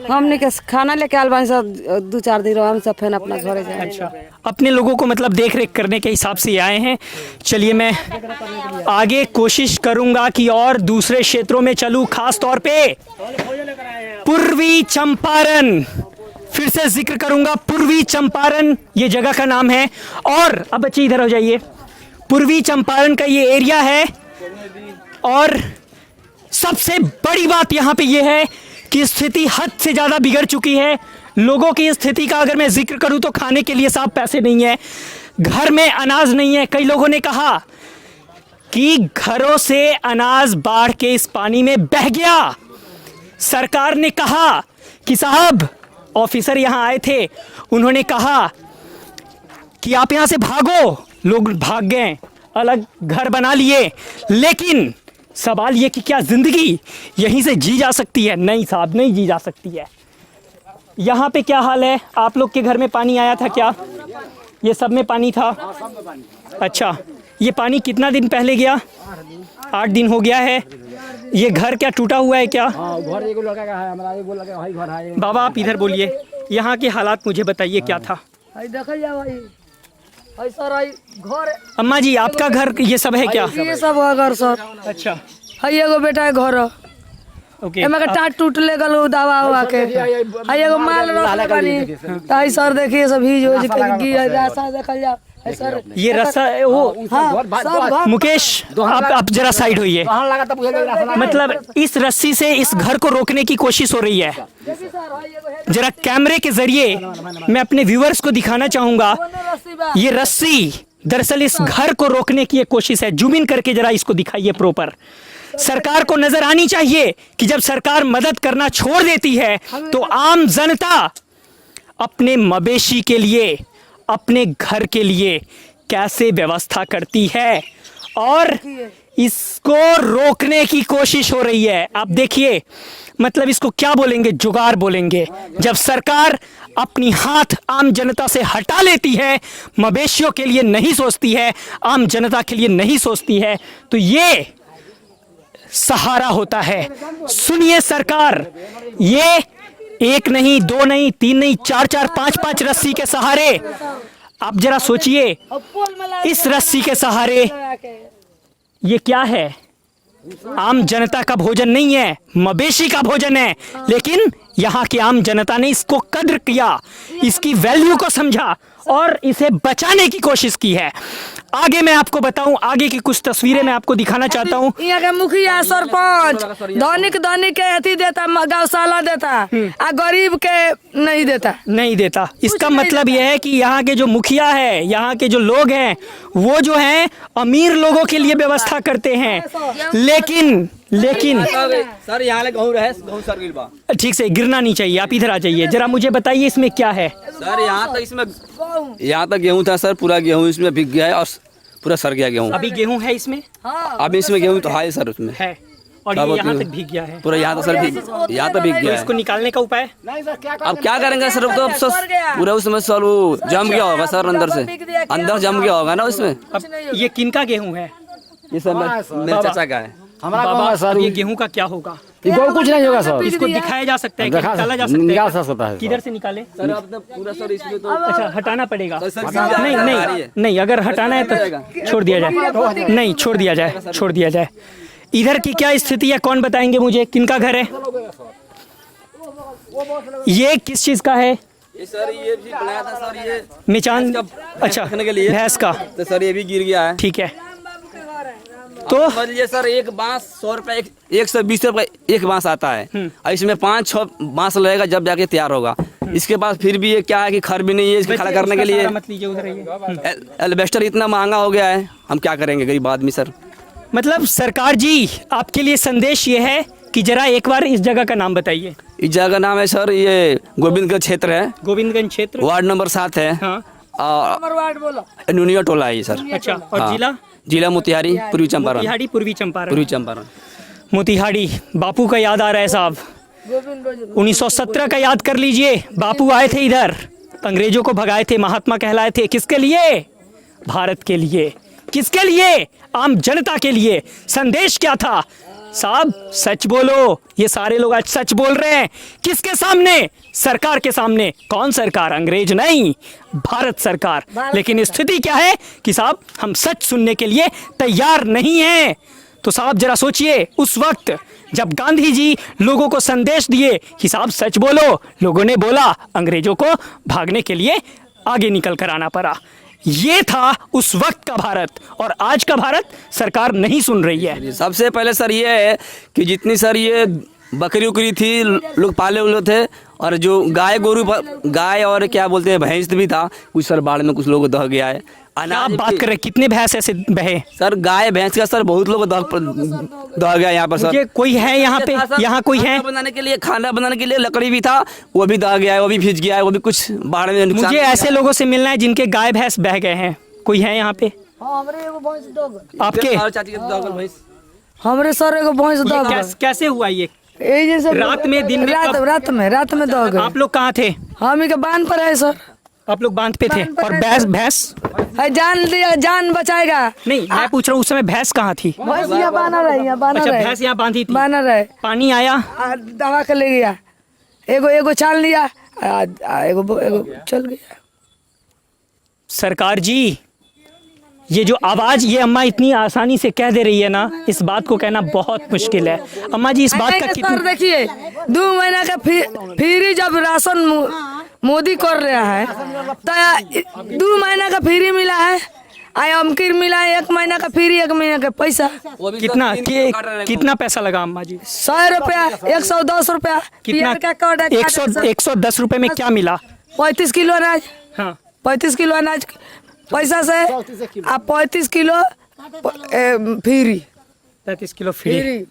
हमने के खाना लेके आल बानी सब 2-4 दिन हम सब फिर अपना घरे जाए। अच्छा, अपने लोगों को मतलब देख रेख करने के हिसाब से आए हैं। चलिए मैं आगे कोशिश करूंगा कि और दूसरे क्षेत्रों में चलूं, खास तौर पे पूर्वी चंपारण, फिर से जिक्र करूंगा पूर्वी चंपारण ये जगह का नाम है। और अब बच्चे इधर हो जाइए, पूर्वी चंपारण का ये एरिया है और सबसे बड़ी बात यहाँ पे ये है कि स्थिति हद से ज़्यादा बिगड़ चुकी है। लोगों की स्थिति का अगर मैं जिक्र करूँ तो खाने के लिए साफ पैसे नहीं है, घर में अनाज नहीं है। कई लोगों ने कहा कि घरों से अनाज बाढ़ के इस पानी में बह गया। सरकार ने कहा कि साहब, ऑफिसर यहाँ आए थे, उन्होंने कहा कि आप यहाँ से भागो। लोग भाग गए, अलग घर बना लिए। लेकिन सवाल ये कि क्या जिंदगी यहीं से जी जा सकती है? नहीं साहब, नहीं जी जा सकती है। यहाँ पे क्या हाल है? आप लोग के घर में पानी आया था क्या? ये सब में पानी था? अच्छा, ये पानी कितना दिन पहले गया? 8 दिन हो गया है। ये घर क्या टूटा हुआ है क्या? घर एगो लड़का का है, हमारा एगो लड़का वही घर है। बाबा आप इधर बोलिए, यहाँ के हालात मुझे बताइए क्या था? देखल जाओ भाई सर, घर। अम्मा जी आपका घर ये सब है क्या? ये सब है घर सर। अच्छा, हई एगो बेटा है घर, ओके। एमे के टाट टूट ले गलो दवा हुआ के। हई एगो माल रखले बानी ताई सर, देखिए सब ही जो गी रास्ता देखल जा सर। ये रास्ता वो हाँ, मुकेश आप जरा साइड होइए। मतलब इस रस्सी से इस घर को रोकने की कोशिश हो रही है। जरा कैमरे के जरिए मैं अपने व्यूअर्स को दिखाना चाहूंगा, ये रस्सी दरअसल इस घर को रोकने की एक कोशिश है। जूम इन करके जरा इसको दिखाइए प्रॉपर। सरकार को नजर आनी चाहिए कि जब सरकार मदद करना छोड़ देती है तो आम जनता अपने मवेशी के लिए, अपने घर के लिए कैसे व्यवस्था करती है, और इसको रोकने की कोशिश हो रही है। आप देखिए, मतलब इसको क्या बोलेंगे, जुगाड़ बोलेंगे। जब सरकार अपनी हाथ आम जनता से हटा लेती है, मवेशियों के लिए नहीं सोचती है, आम जनता के लिए नहीं सोचती है, तो ये सहारा होता है। सुनिए सरकार, ये 1 नहीं, 2 नहीं, 3 नहीं, 4-4, 5-5 रस्सी के सहारे, आप जरा सोचिए, इस रस्सी के सहारे ये क्या है? आम जनता का भोजन नहीं है, मवेशी का भोजन है। लेकिन यहाँ की आम जनता ने इसको कद्र किया, इसकी वैल्यू को समझा और इसे बचाने की कोशिश की है। आगे मैं आपको बताऊं, आगे की कुछ तस्वीरें मैं आपको दिखाना चाहता हूं। यहाँ के मुखिया सरपंच धनिक के अथी देता, गौशाला देता, आ गरीब के नहीं देता। इसका मतलब यह है कि यहाँ के जो मुखिया है, यहाँ के जो लोग हैं, वो जो हैं अमीर लोगों के लिए व्यवस्था करते हैं। लेकिन सर यहाँ गेहूँ सर गिरबा, ठीक से गिरना नहीं चाहिए। आप इधर आ जाइए, जरा मुझे बताइए इसमें क्या है? सर यहाँ तक गेहूँ था सर, पूरा गेहूँ इसमें बिक गया है और पूरा सर गया गेहूँ। अभी गेहूँ है इसमें? अभी इसमें गेहूँ तो है सर, उसमें है, और ये यहाँ तक भीग गया है पूरा। यहाँ तो सर यहाँ तो भीग गया है। इसको निकालने का उपाय अब क्या करेंगे सर? तो पूरा उसमें सर वो जम गया होगा सर, अंदर जम गया होगा ना उसमें। अब ये किनका गेहूँ है? ये सर मेरे चाचा का है। बाबा सर, ये गेहूं का क्या होगा? कुछ नहीं होगा सर, इसको दिखाया जा सकता है, निकाला जा सकता है। किधर से निकाले सर? अब पूरा सर इसमें तो अच्छा हटाना पड़ेगा। नहीं, अगर हटाना है तो छोड़ दिया जाए। नहीं, छोड़ दिया जाए। इधर की क्या स्थिति है, कौन बताएंगे मुझे? किनका घर है ये? किस चीज का है? सर ये भी बनाया था सर, ये मिचान, अच्छा भैंस का। तो सर ये भी गिर गया है। ठीक है, तो ये सर एक बांस 100 रुपए, 120 रुपए एक बांस आता है, और इसमें 5-6 बांस लगेगा जब जाके तैयार होगा। इसके बाद फिर भी ये क्या है कि खर भी नहीं है इसको खड़ा करने के लिए। मत लीजिए, उधर एल्वेस्टर इतना महंगा हो गया है, हम क्या करेंगे गरीब आदमी सर। मतलब सरकार जी, आपके लिए संदेश ये है कि जरा एक बार इस जगह का नाम बताइए। इस जगह का नाम है सर, ये गोविंदगंज क्षेत्र है, गोविंदगंज क्षेत्र, वार्ड नंबर 7 है। हाँ, नुनिया टोला है ये सर। अच्छा, और जिला मोतिहारी, पूर्वी चंपारण। पूर्वी चंपारण, मोतिहारी। बापू का याद आ रहा है साहब, 1917 का याद कर लीजिए। बापू आए थे इधर, अंग्रेजों को भगाए थे, महात्मा कहलाए थे। किसके लिए? भारत के लिए। किसके लिए? आम जनता के लिए। संदेश क्या था? साहब सच बोलो, ये सारे लोग आज सच बोल रहे हैं। किसके सामने? सरकार के सामने। कौन सरकार? अंग्रेज नहीं, भारत सरकार। लेकिन स्थिति क्या है कि साहब हम सच सुनने के लिए तैयार नहीं हैं। तो साहब जरा सोचिए, उस वक्त जब गांधी जी लोगों को संदेश दिए कि साहब सच बोलो, लोगों ने बोला, अंग्रेजों को भागने के लिए आगे निकल कर आना पड़ा। ये था उस वक्त का भारत, और आज का भारत सरकार नहीं सुन रही है। सबसे पहले सर ये है कि जितनी सर ये बकरी उकरी थी, लोग पाले हुए थे, और जो गाय और क्या बोलते हैं भैंस भी था, कुछ सर बाढ़ में कुछ लोग दह गया है। आप बात कर रहे हैं, कितने भैंस ऐसे बहे? सर गाय भैंस का सर बहुत लोग दह गया यहाँ पर सर। मुझे कोई है यहाँ पे? यहाँ कोई है? खाना बनाने के लिए लकड़ी भी था, वो भी दह गया है, वो भी भीज गया है, वो भी कुछ बाढ़ में नुकसान। मुझे ऐसे लोगों से मिलना है जिनके गाय भैंस बह गए हैं। कोई है यहाँ पे? आपके? हमरे सर एगो भैंस दो। कैसे हुआ ये? जैसे रात में, दिन में? रात में दो गए। आप लोग कहाँ थे? हम के बांध पर है सर। आप लोग बांध पे थे? और भैंस जान दिया, जान बचाएगा। नहीं, मैं पूछ रहा हूँ उस समय भैंस कहाँ थी? भैंस यहाँ बांधा रहे, अच्छा, भैंस यहाँ बांधी थी। बांधा रहे। पानी आया, दवा के ले गया, एगो छान लिया, एगो चल गया। सरकार जी, ये जो आवाज ये अम्मा इतनी आसानी से कह दे रही है ना, इस बात को कहना बहुत मुश्किल है। अम्मा जी, इस बात का कितना? देखिए, 2 महीना का फ्री जब राशन मोदी कर रहा है, तो 2 महीना का फ्री मिला है, अमकिर मिला है 1 महीना का फ्री, 1 महीना का पैसा। कितना पैसा लगा अम्मा जी? 100 रुपया, 110 रुपया। कितना? 110 रुपए में क्या मिला? 35 किलो अनाज। हाँ, 35 किलो अनाज पैसा से, आप 35 किलो फ्री। 35 kilo free.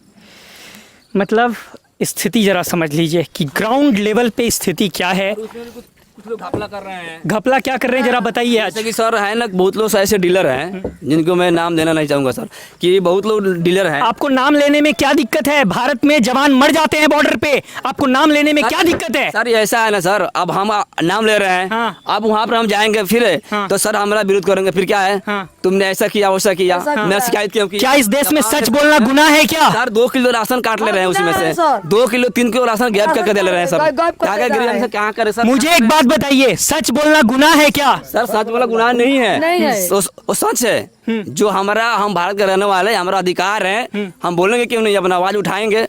मतलब स्थिति जरा समझ लीजिए कि ग्राउंड लेवल पे स्थिति क्या है। कुछ लोग घपला कर रहे हैं। घपला क्या कर रहे हैं, जरा बताइए। आज जैसे कि सर है ना, बहुत लोग ऐसे डीलर हैं जिनको मैं नाम देना नहीं चाहूँगा सर, कि बहुत लोग डीलर हैं। आपको नाम लेने में क्या दिक्कत है? भारत में जवान मर जाते हैं बॉर्डर पे, आपको नाम लेने में क्या दिक्कत है? सर ऐसा है ना सर, अब हम नाम ले रहे हैं। हाँ। अब वहाँ पर हम जाएंगे फिर हाँ। तो सर हमारा विरोध करेंगे, फिर क्या है? हाँ। तुमने ऐसा किया वैसा किया, मैं शिकायत क्यों की? क्या इस देश में सच बोलना गुनाह है क्या? सर 2 किलो राशन काट ले रहे हैं, उसमें से 2 किलो 3 किलो राशन गैप करके दे ले रहे हैं सर। क्या करे सर? मुझे एक बात बताइए, सच बोलना गुनाह है क्या? सर सच बोला गुनाह नहीं है, वो सच है। जो हम भारत के रहने वाले, हमारा अधिकार है, हम बोलेंगे क्यों नहीं, अपना आवाज उठाएंगे।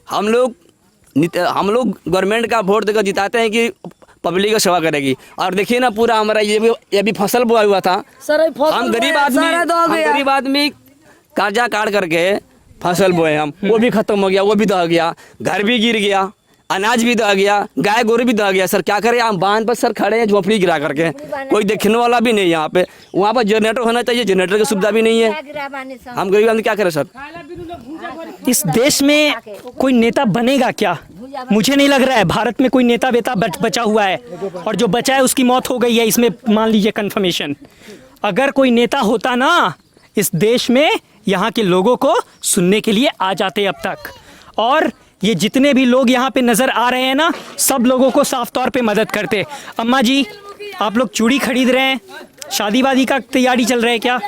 हम लोग गवर्नमेंट का वोट देकर जिताते हैं कि पब्लिक का सेवा करेगी। और देखिए ना, पूरा हमारा ये भी फसल बोआ हुआ था। हम गरीब आदमी कर्जा काट करके फसल बोए, हम वो भी खत्म हो गया, वो भी दह गया, घर भी गिर गया, अनाज भी दह गया, गाय गोरू भी दह गया। सर क्या करें, हम बांध पर सर खड़े हैं झोपड़ी गिरा करके, कोई देखने वाला भी नहीं यहाँ पे। वहाँ पर जनरेटर होना चाहिए, जनरेटर की सुविधा भी नहीं है। हम गरीब आदमी क्या करें सर? इस देश में कोई नेता बनेगा क्या? मुझे नहीं लग रहा है भारत में कोई नेता वेता बचा हुआ है, और जो बचा है उसकी मौत हो गई है, इसमें मान लीजिए कंफर्मेशन। अगर कोई नेता होता ना इस देश में, यहाँ के लोगों को सुनने के लिए आ जाते अब तक। और ये जितने भी लोग यहाँ पे नज़र आ रहे हैं ना, सब लोगों को साफ तौर पे मदद करते। अम्मा जी, आप लोग चूड़ी खरीद रहे हैं, शादी वादी का तैयारी चल रहा है क्या?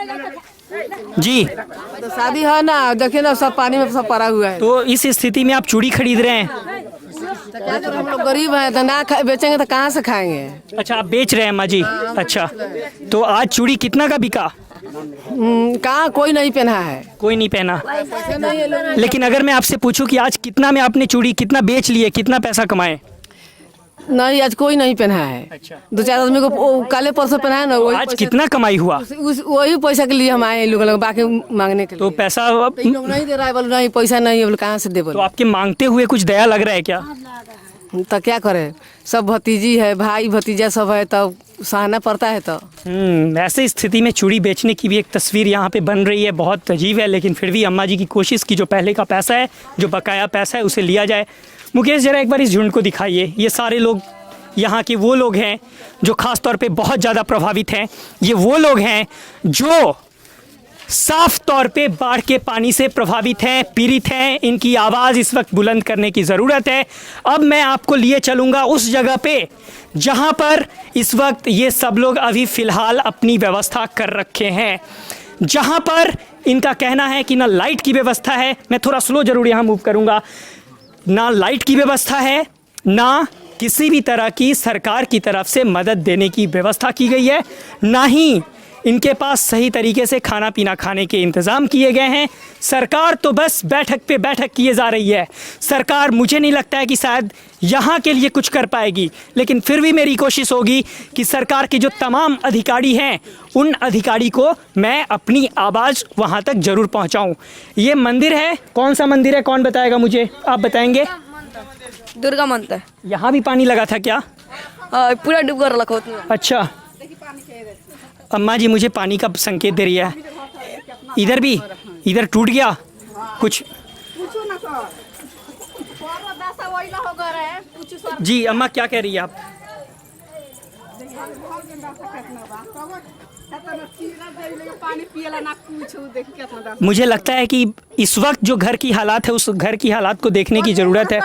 जी, तो शादी है ना, देखिए ना सब पानी में सब पड़ा हुआ है। तो इस स्थिति में आप चूड़ी खरीद रहे हैं? हम लोग गरीब हैं, तो ना बेचेंगे तो कहाँ से खाएंगे? अच्छा, आप बेच रहे हैं अम्मा जी। अच्छा, तो आज चूड़ी कितना का बिका? कहाँ कोई नहीं पहना है। कोई नहीं पहना। लेकिन अगर मैं आपसे पूछूं कि आज कितना में आपने चूड़ी कितना बेच लिए, कितना पैसा कमाए? नहीं, आज कोई नहीं पहना है। अच्छा। 2-4 आदमी को काले परसों पहना है ना, आज कितना कमाई हुआ? वही पैसा के लिए हम आए लोग बाकी मांगने के लिए। तो पैसा नहीं दे रहा है, बोल नहीं पैसा नहीं है, बोल कहाँ से दे? तो आपके मांगते हुए कुछ दया लग रहा है क्या? तो क्या करे, सब भतीजी है, भाई भतीजा सब है, तो सहना पड़ता है। तो ऐसे स्थिति में चूड़ी बेचने की भी एक तस्वीर यहाँ पे बन रही है, बहुत अजीब है। लेकिन फिर भी अम्मा जी की कोशिश की जो पहले का पैसा है, जो बकाया पैसा है, उसे लिया जाए। मुकेश, जरा एक बार इस झुंड को दिखाइए। ये सारे लोग यहाँ के वो लोग हैं जो ख़ास तौर पे बहुत ज़्यादा प्रभावित हैं। ये वो लोग हैं जो साफ तौर पे बाढ़ के पानी से प्रभावित हैं, पीड़ित हैं। इनकी आवाज़ इस वक्त बुलंद करने की ज़रूरत है। अब मैं आपको लिए चलूँगा उस जगह पे जहाँ पर इस वक्त ये सब लोग अभी फ़िलहाल अपनी व्यवस्था कर रखे हैं, जहाँ पर इनका कहना है कि ना लाइट की व्यवस्था है, मैं थोड़ा स्लो जरूर यहाँ मूव करूँगा, ना लाइट की व्यवस्था है, ना किसी भी तरह की सरकार की तरफ से मदद देने की व्यवस्था की गई है, ना ही इनके पास सही तरीके से खाना पीना खाने के इंतज़ाम किए गए हैं। सरकार तो बस बैठक पे बैठक किए जा रही है। सरकार मुझे नहीं लगता है कि शायद यहाँ के लिए कुछ कर पाएगी, लेकिन फिर भी मेरी कोशिश होगी कि सरकार के जो तमाम अधिकारी हैं उन अधिकारी को मैं अपनी आवाज़ वहाँ तक ज़रूर पहुँचाऊँ। ये मंदिर है, कौन सा मंदिर है, कौन बताएगा मुझे? आप बताएंगे? दुर्गा मंदिर है। यहाँ भी पानी लगा था क्या? पूरा डूब कर रखा होता है। अच्छा, अम्मा जी मुझे पानी का संकेत दे रही है। इधर भी, इधर टूट गया कुछ। जी अम्मा क्या कह रही है आप? मुझे लगता है कि इस वक्त जो घर की हालात है उस घर की हालात को देखने की जरूरत है।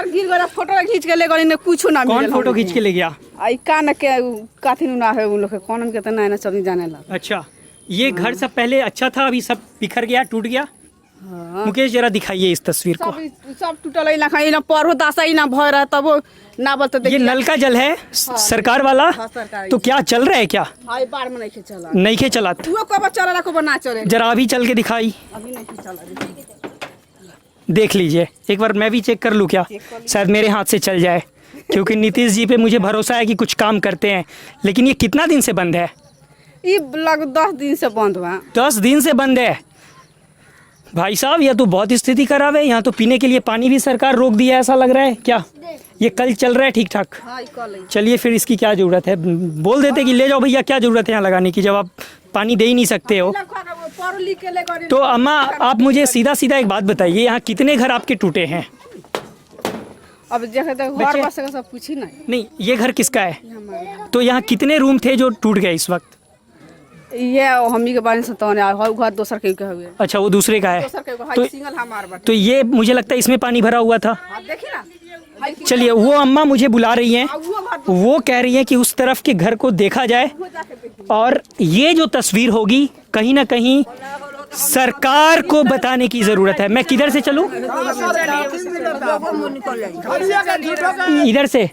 फोटो खींच के ले गए, कुछ ना कौन फोटो खींच के ले गया? आई का न के काथी ना है उन लोग के कौन के तना ना सब जाने ला। अच्छा, ये घर सब पहले अच्छा था, अभी सब बिखर गया, टूट गया। मुकेश जरा दिखाइए इस तस्वीर को। सब टूटल है ना, खाई ना पर होता सही ना भय रहा तब ना बोलते। ये नल का जल है सरकार वाला, तो क्या चल रहा है क्या? हाई बार में नहीं के चला, नहीं के चला। तू कब चला को बना चले, जरा अभी चल के दिखाई। अभी नहीं चला, देख लीजिए एक बार, मैं भी चेक कर लूँ क्या? शायद मेरे हाथ से चल जाए, क्योंकि नीतीश जी पे मुझे भरोसा है कि कुछ काम करते हैं। लेकिन ये कितना दिन से बंद है? ये लग 10 दिन से बंद हुआ। 10 दिन से बंद है भाई साहब, यह तो बहुत स्थिति खराब है। यहाँ तो पीने के लिए पानी भी सरकार रोक दिया है, ऐसा लग रहा है। क्या ये कल चल रहा है ठीक ठाक? चलिए फिर इसकी क्या ज़रूरत है? बोल देते कि ले जाओ भैया, क्या ज़रूरत है यहाँ लगाने की जब आप पानी दे ही नहीं सकते हो। तो अम्मा आप मुझे सीधा सीधा एक बात बताइए, यहाँ कितने घर आपके टूटे हैं? अब घर बस सब कुछ ही नहीं, ये घर किसका है? तो यहाँ कितने रूम थे जो टूट गए इस वक्त? ये हम ही के बारे में तो घर दूसर के हुए। अच्छा, वो दूसरे का है। तो ये मुझे लगता है इसमें पानी भरा हुआ था। चलिए, वो अम्मा मुझे बुला रही हैं, वो कह रही हैं कि उस तरफ के घर को देखा जाए, और ये जो तस्वीर होगी कहीं ना कहीं सरकार को बताने की जरूरत है। मैं किधर से चलूं? इधर से।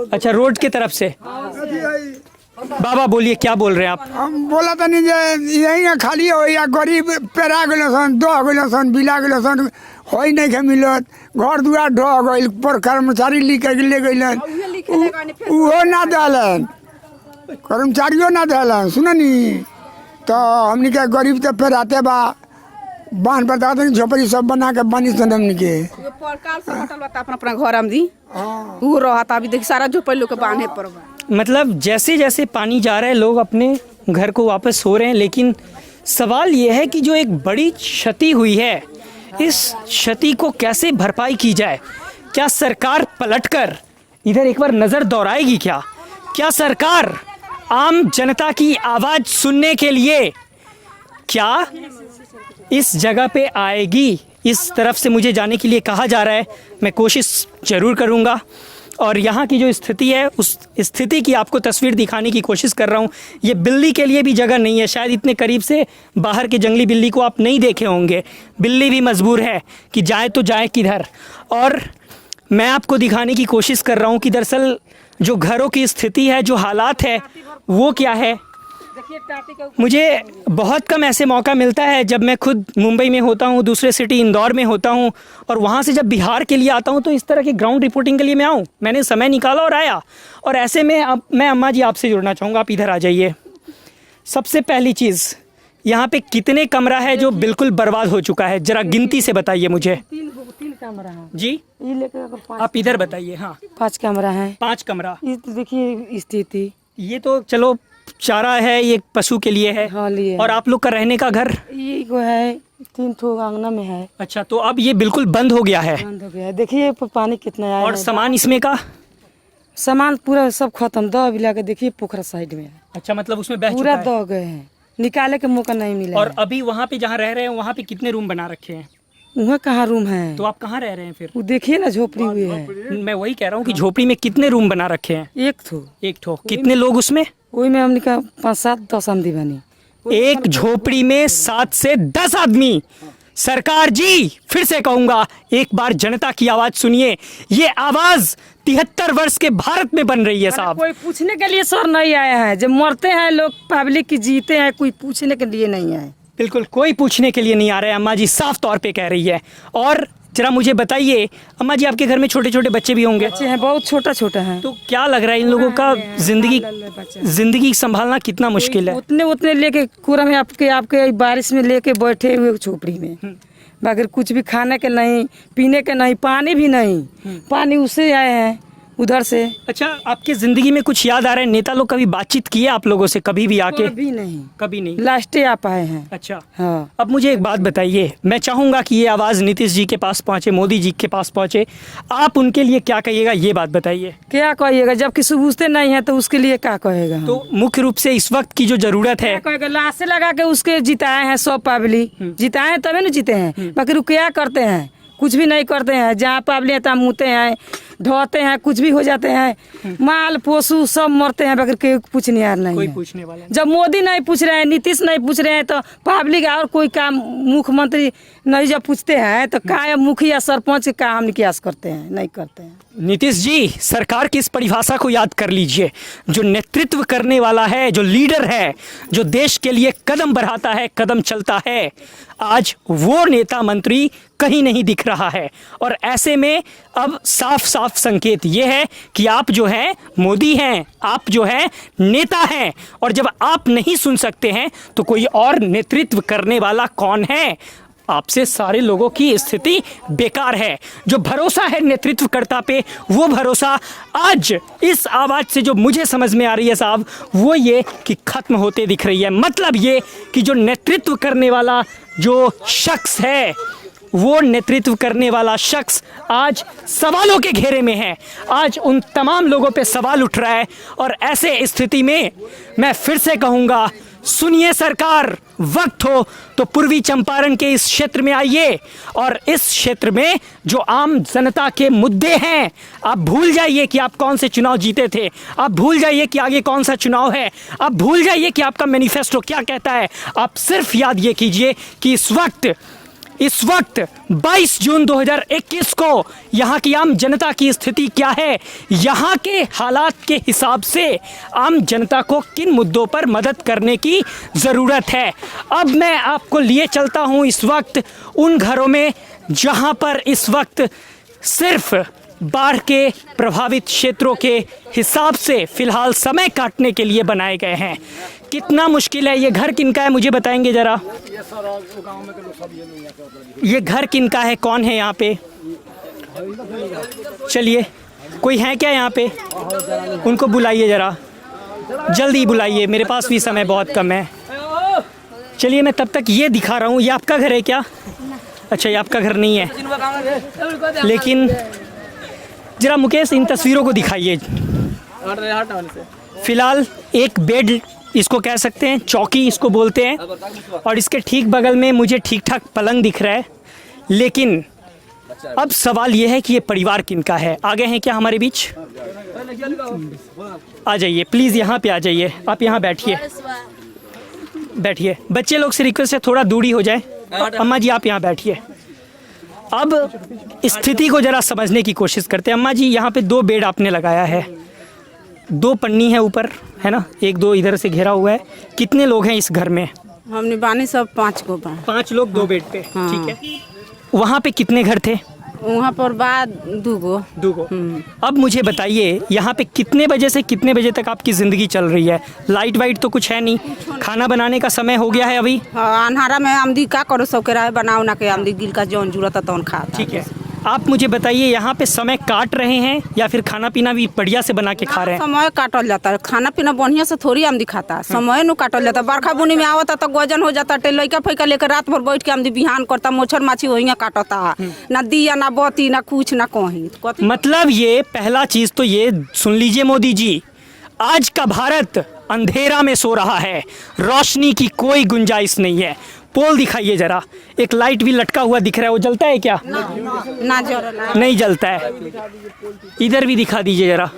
अच्छा, रोड के तरफ से। बाबा बोलिए, क्या बोल रहे हैं आप? हम बोला था नहीं यही खाली हो या गरीब पेरा गए सन, दह गए सन, बिला गए सन, हो नहीं के मिलत, घर दुआर ढह गई पर कर्मचारी लिख के ले गए, वो ना दिलन, कर्मचारियों ना दिलन। सुन नी, तो हमने के गरीब तो फिर आते बा बांध बता दें, झोपड़ी सब बना के बनी सन हमने के अपना घर हम दी वो रहा था। अभी देख सारा झोपड़ी लोग के बांधे पर। मतलब जैसे जैसे पानी जा रहा है लोग अपने घर को वापस हो रहे हैं, लेकिन सवाल ये है कि जो एक बड़ी क्षति हुई है, इस क्षति को कैसे भरपाई की जाए? क्या सरकार पलटकर इधर एक बार नज़र दौड़ाएगी? क्या सरकार आम जनता की आवाज़ सुनने के लिए क्या इस जगह पे आएगी? इस तरफ से मुझे जाने के लिए कहा जा रहा है, मैं कोशिश ज़रूर करूँगा। और यहाँ की जो स्थिति है उस स्थिति की आपको तस्वीर दिखाने की कोशिश कर रहा हूँ। ये बिल्ली के लिए भी जगह नहीं है, शायद इतने करीब से बाहर के जंगली बिल्ली को आप नहीं देखे होंगे। बिल्ली भी मजबूर है कि जाए तो जाए किधर। और मैं आपको दिखाने की कोशिश कर रहा हूँ कि दरअसल जो घरों की स्थिति है, जो हालात है वो क्या है। मुझे बहुत कम ऐसे मौका मिलता है जब मैं खुद मुंबई में होता हूँ, दूसरे सिटी इंदौर में होता हूँ, और वहाँ से जब बिहार के लिए आता हूँ तो इस तरह की ग्राउंड रिपोर्टिंग के लिए मैं आऊँ। मैंने समय निकाला और आया। और ऐसे में अब मैं अम्मा जी आपसे जुड़ना चाहूँगा, आप इधर आ जाइए। सबसे पहली चीज़, यहाँ पे कितने कमरा है जो बिल्कुल बर्बाद हो चुका है? ज़रा गिनती से बताइए मुझे। 3 कमरा है जी, ये लेकर आप इधर बताइए। हाँ, 5 कमरा है। 5 कमरा। ये तो देखिए स्थिति। ये तो चलो चारा है, ये पशु के लिए है। हाँ, लिए। और आप लोग का रहने का घर? ये को है 3 ठो आंगना में है। अच्छा, तो अब ये बिल्कुल बंद हो गया है? बंद हो गया है। देखिए पानी कितना आया और है। सामान इसमें का? सामान पूरा सब खत्म, दह बिला के देखिए पोखरा साइड में है। अच्छा, मतलब उसमें बह पूरा चुका है। दह गए हैं, निकाले के मौका नहीं मिला और है। अभी वहाँ पे जहाँ रह रहे हैं वहाँ पे कितने रूम बना रखे हैं? वहाँ कहाँ रूम है? तो आप कहाँ रह रहे हैं फिर? वो देखिए ना झोपड़ी हुई है। मैं वही कह रहा हूँ कि झोपड़ी में कितने रूम बना रखे हैं? एक ठो। कितने लोग उसमें? वही में हमने कहा 5-7-10 आदमी बनी। एक झोपड़ी में 7 से 10 आदमी। सरकार जी, फिर से कहूंगा, एक बार जनता की आवाज सुनिए। ये आवाज 73 वर्ष के भारत में बन रही है साहब। कोई पूछने के लिए सर नहीं आया है। जब मरते हैं लोग, पब्लिक की जीते हैं, कोई पूछने के लिए नहीं आए। बिल्कुल कोई पूछने के लिए नहीं आ रहा है, अम्मा जी साफ तौर पे कह रही है। और जरा मुझे बताइए अम्मा जी, आपके घर में छोटे छोटे बच्चे भी होंगे? बच्चे हैं, बहुत छोटा छोटा है। तो क्या लग रहा है इन लोगों का जिंदगी संभालना कितना मुश्किल है? उतने लेके पूरा में आपके बारिश में लेके बैठे हुए झोपड़ी में, बाकी कुछ भी खाने के नहीं, पीने के नहीं, पानी भी नहीं। पानी उससे आए हैं उधर से। अच्छा, आपके जिंदगी में कुछ याद आ रहा है? नेता लोग कभी बातचीत किए आप लोगों से कभी भी आके? कभी नहीं। लास्ट डे आप आए हैं। अच्छा हाँ। अब मुझे एक बात बताइए, मैं चाहूंगा कि ये आवाज़ नीतीश जी के पास पहुंचे, मोदी जी के पास पहुंचे। आप उनके लिए क्या कहिएगा, ये बात बताइए। क्या कहिएगा? जब किसी पूछते नहीं है तो उसके लिए क्या कहेगा? तो मुख्य रूप से इस वक्त की जो जरूरत है, कहेगा लाशें लगा के उसके जिताए हैं, सब पब्लिक जिताए हैं तभी ना जीते हैं। बाकी वो क्या करते हैं? कुछ भी नहीं करते हैं। जहाँ पब्लिक तहाँ मुँहते हैं, ढोते हैं, कुछ भी हो जाते हैं। माल पशु सब मरते हैं, बगैर के पूछने यार नहीं कोई है। पूछने वाला नहीं। जब मोदी नहीं पूछ रहे हैं, नीतीश नहीं पूछ रहे हैं, तो पब्लिक और कोई काम मुख्यमंत्री नहीं जब पूछते हैं तो क्या मुखिया सरपंच का हम निकास करते हैं? नहीं करते हैं। नीतीश जी, सरकार की इस परिभाषा को याद कर लीजिए। जो नेतृत्व करने वाला है, जो लीडर है, जो देश के लिए कदम बढ़ाता है, कदम चलता है, आज वो नेता मंत्री कहीं नहीं दिख रहा है। और ऐसे में अब साफ साफ संकेत ये है कि आप जो है मोदी हैं, आप जो है नेता हैं। और जब आप नहीं सुन सकते हैं तो कोई और नेतृत्व करने वाला कौन है? आपसे सारे लोगों की स्थिति बेकार है। जो भरोसा है नेतृत्वकर्ता पे, वो भरोसा आज इस आवाज़ से जो मुझे समझ में आ रही है साहब, वो ये कि खत्म होते दिख रही है। मतलब ये कि जो नेतृत्व करने वाला जो शख्स है, वो नेतृत्व करने वाला शख्स आज सवालों के घेरे में है। आज उन तमाम लोगों पे सवाल उठ रहा है। और ऐसे स्थिति में मैं फिर से कहूँगा, सुनिए सरकार, वक्त हो तो पूर्वी चंपारण के इस क्षेत्र में आइए और इस क्षेत्र में जो आम जनता के मुद्दे हैं, आप भूल जाइए कि आप कौन से चुनाव जीते थे, आप भूल जाइए कि आगे कौन सा चुनाव है, आप भूल जाइए कि आपका मैनिफेस्टो क्या कहता है। आप सिर्फ याद ये कीजिए कि इस वक्त 22 जून 2021 को यहाँ की आम जनता की स्थिति क्या है, यहाँ के हालात के हिसाब से आम जनता को किन मुद्दों पर मदद करने की ज़रूरत है। अब मैं आपको लिए चलता हूँ इस वक्त उन घरों में जहाँ पर इस वक्त सिर्फ बाढ़ के प्रभावित क्षेत्रों के हिसाब से फ़िलहाल समय काटने के लिए बनाए गए हैं। कितना मुश्किल है। ये घर किनका है मुझे बताएंगे ज़रा? ये घर किनका है, कौन है यहाँ पे? चलिए, कोई है क्या यहाँ पे? उनको बुलाइए ज़रा, जल्दी बुलाइए, मेरे पास भी समय बहुत कम है। चलिए, मैं तब तक ये दिखा रहा हूँ। ये आपका घर है क्या? अच्छा, ये आपका घर नहीं है, लेकिन ज़रा मुकेश इन तस्वीरों को दिखाइए। फ़िलहाल एक बेड इसको कह सकते हैं, चौकी इसको बोलते हैं, और इसके ठीक बगल में मुझे ठीक ठाक पलंग दिख रहा है। लेकिन अब सवाल ये है कि ये परिवार किनका है? आगे हैं क्या हमारे बीच? आ जाइए प्लीज़, यहाँ पे आ जाइए। आप यहाँ बैठिए, बैठिए। बच्चे लोग से रिक्वेस्ट है थोड़ा दूरी हो जाए। अम्मा जी आप यहाँ बैठिए। अब स्थिति को ज़रा समझने की कोशिश करते हैं। अम्मा जी, यहाँ पे 2 बेड आपने लगाया है, 2 पन्नी है ऊपर, है ना, 1-2 इधर से घेरा हुआ है। कितने लोग हैं इस घर में? हमने बानी सब 5 को 5 लोग 2 बेड पे। ठीक है। वहाँ पे कितने घर थे? वहाँ पर बाद 2 गो। अब मुझे बताइए, यहाँ पे कितने बजे से कितने बजे तक आपकी ज़िंदगी चल रही है? लाइट वाइट तो कुछ है नहीं, खाना बनाने का समय हो गया है अभी। हाँ, अन्हारा में आमदी का करो, सब के रहे बनाओ ना के आमदी गिल का जौन जरूरत है तौन खा। ठीक है, आप मुझे बताइए, यहाँ पे समय काट रहे हैं या फिर खाना पीना भी बढ़िया से बना के खा रहे हैं? समय काटल जाता है, खाना पीना बढ़िया से थोड़ी आमदी खाता, समय नु काटल जाता। बरखा बुनी में आवता तो गजन हो जाता, लइका फैका लेकर रात भर बैठ के आमदी बिहान करता, मोछर माछी वही काटता, ना दिया ना बत्ती ना कुछ ना कहीं। मतलब ये पहला चीज़ तो ये सुन लीजिए मोदी जी, आज का भारत अंधेरा में सो रहा है, रोशनी की कोई गुंजाइश नहीं है। पोल दिखाइए जरा, एक लाइट भी लटका हुआ दिख रहा है, वो जलता है क्या? ना जरा नहीं जलता है। इधर भी दिखा दीजिए जरा,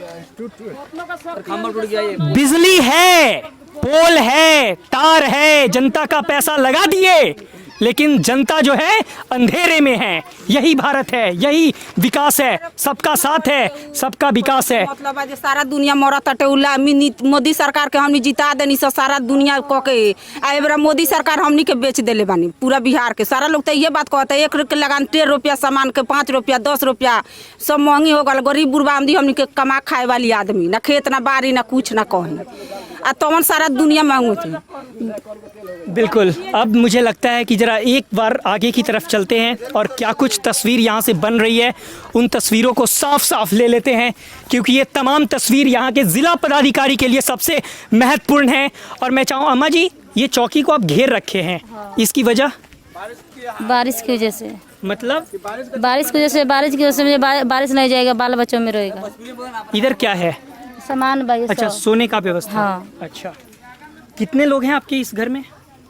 बिजली है, पोल है, तार है, जनता का पैसा लगा दिए, लेकिन जनता जो है अंधेरे में है। यही भारत है, यही विकास है, सबका साथ है, सबका विकास है। मतलब है जे सारा दुनिया मरत अटे उला मोदी सरकार के हमनी जिता देनी सब सारा दुनिया क के आ एबरा मोदी सरकार हमनी के बेच देले बानी पूरा बिहार के। सारा लोग तो ये बात कहते हैं 1 लगान 13 रुपया सामान के 5 रुपया 10 रुपया सब महंगी हो गल। गरीब बुढ़वा आमदी हमनी के कमा खाए वाली आदमी, ना खेत ना बाड़ी ना कुछ ना कहीं, आ तमन सारा दुनिया मांगू थी। बिल्कुल। अब मुझे लगता है कि ज़रा एक बार आगे की तरफ चलते हैं और क्या कुछ तस्वीर यहाँ से बन रही है उन तस्वीरों को साफ साफ ले लेते हैं, क्योंकि ये तमाम तस्वीर यहाँ के ज़िला पदाधिकारी के लिए सबसे महत्वपूर्ण है। और मैं चाहूँ अम्मा जी, ये चौकी को आप घेर रखे हैं, इसकी वजह? बारिश की वजह से। मतलब बारिश की वजह से, बारिश की वजह से मुझे बारिश नहीं जाएगा, बाल बच्चों में रहेगा। इधर क्या है? सामान भाई। अच्छा, सोने का व्यवस्था। हाँ। अच्छा, कितने लोग हैं आपके इस घर में?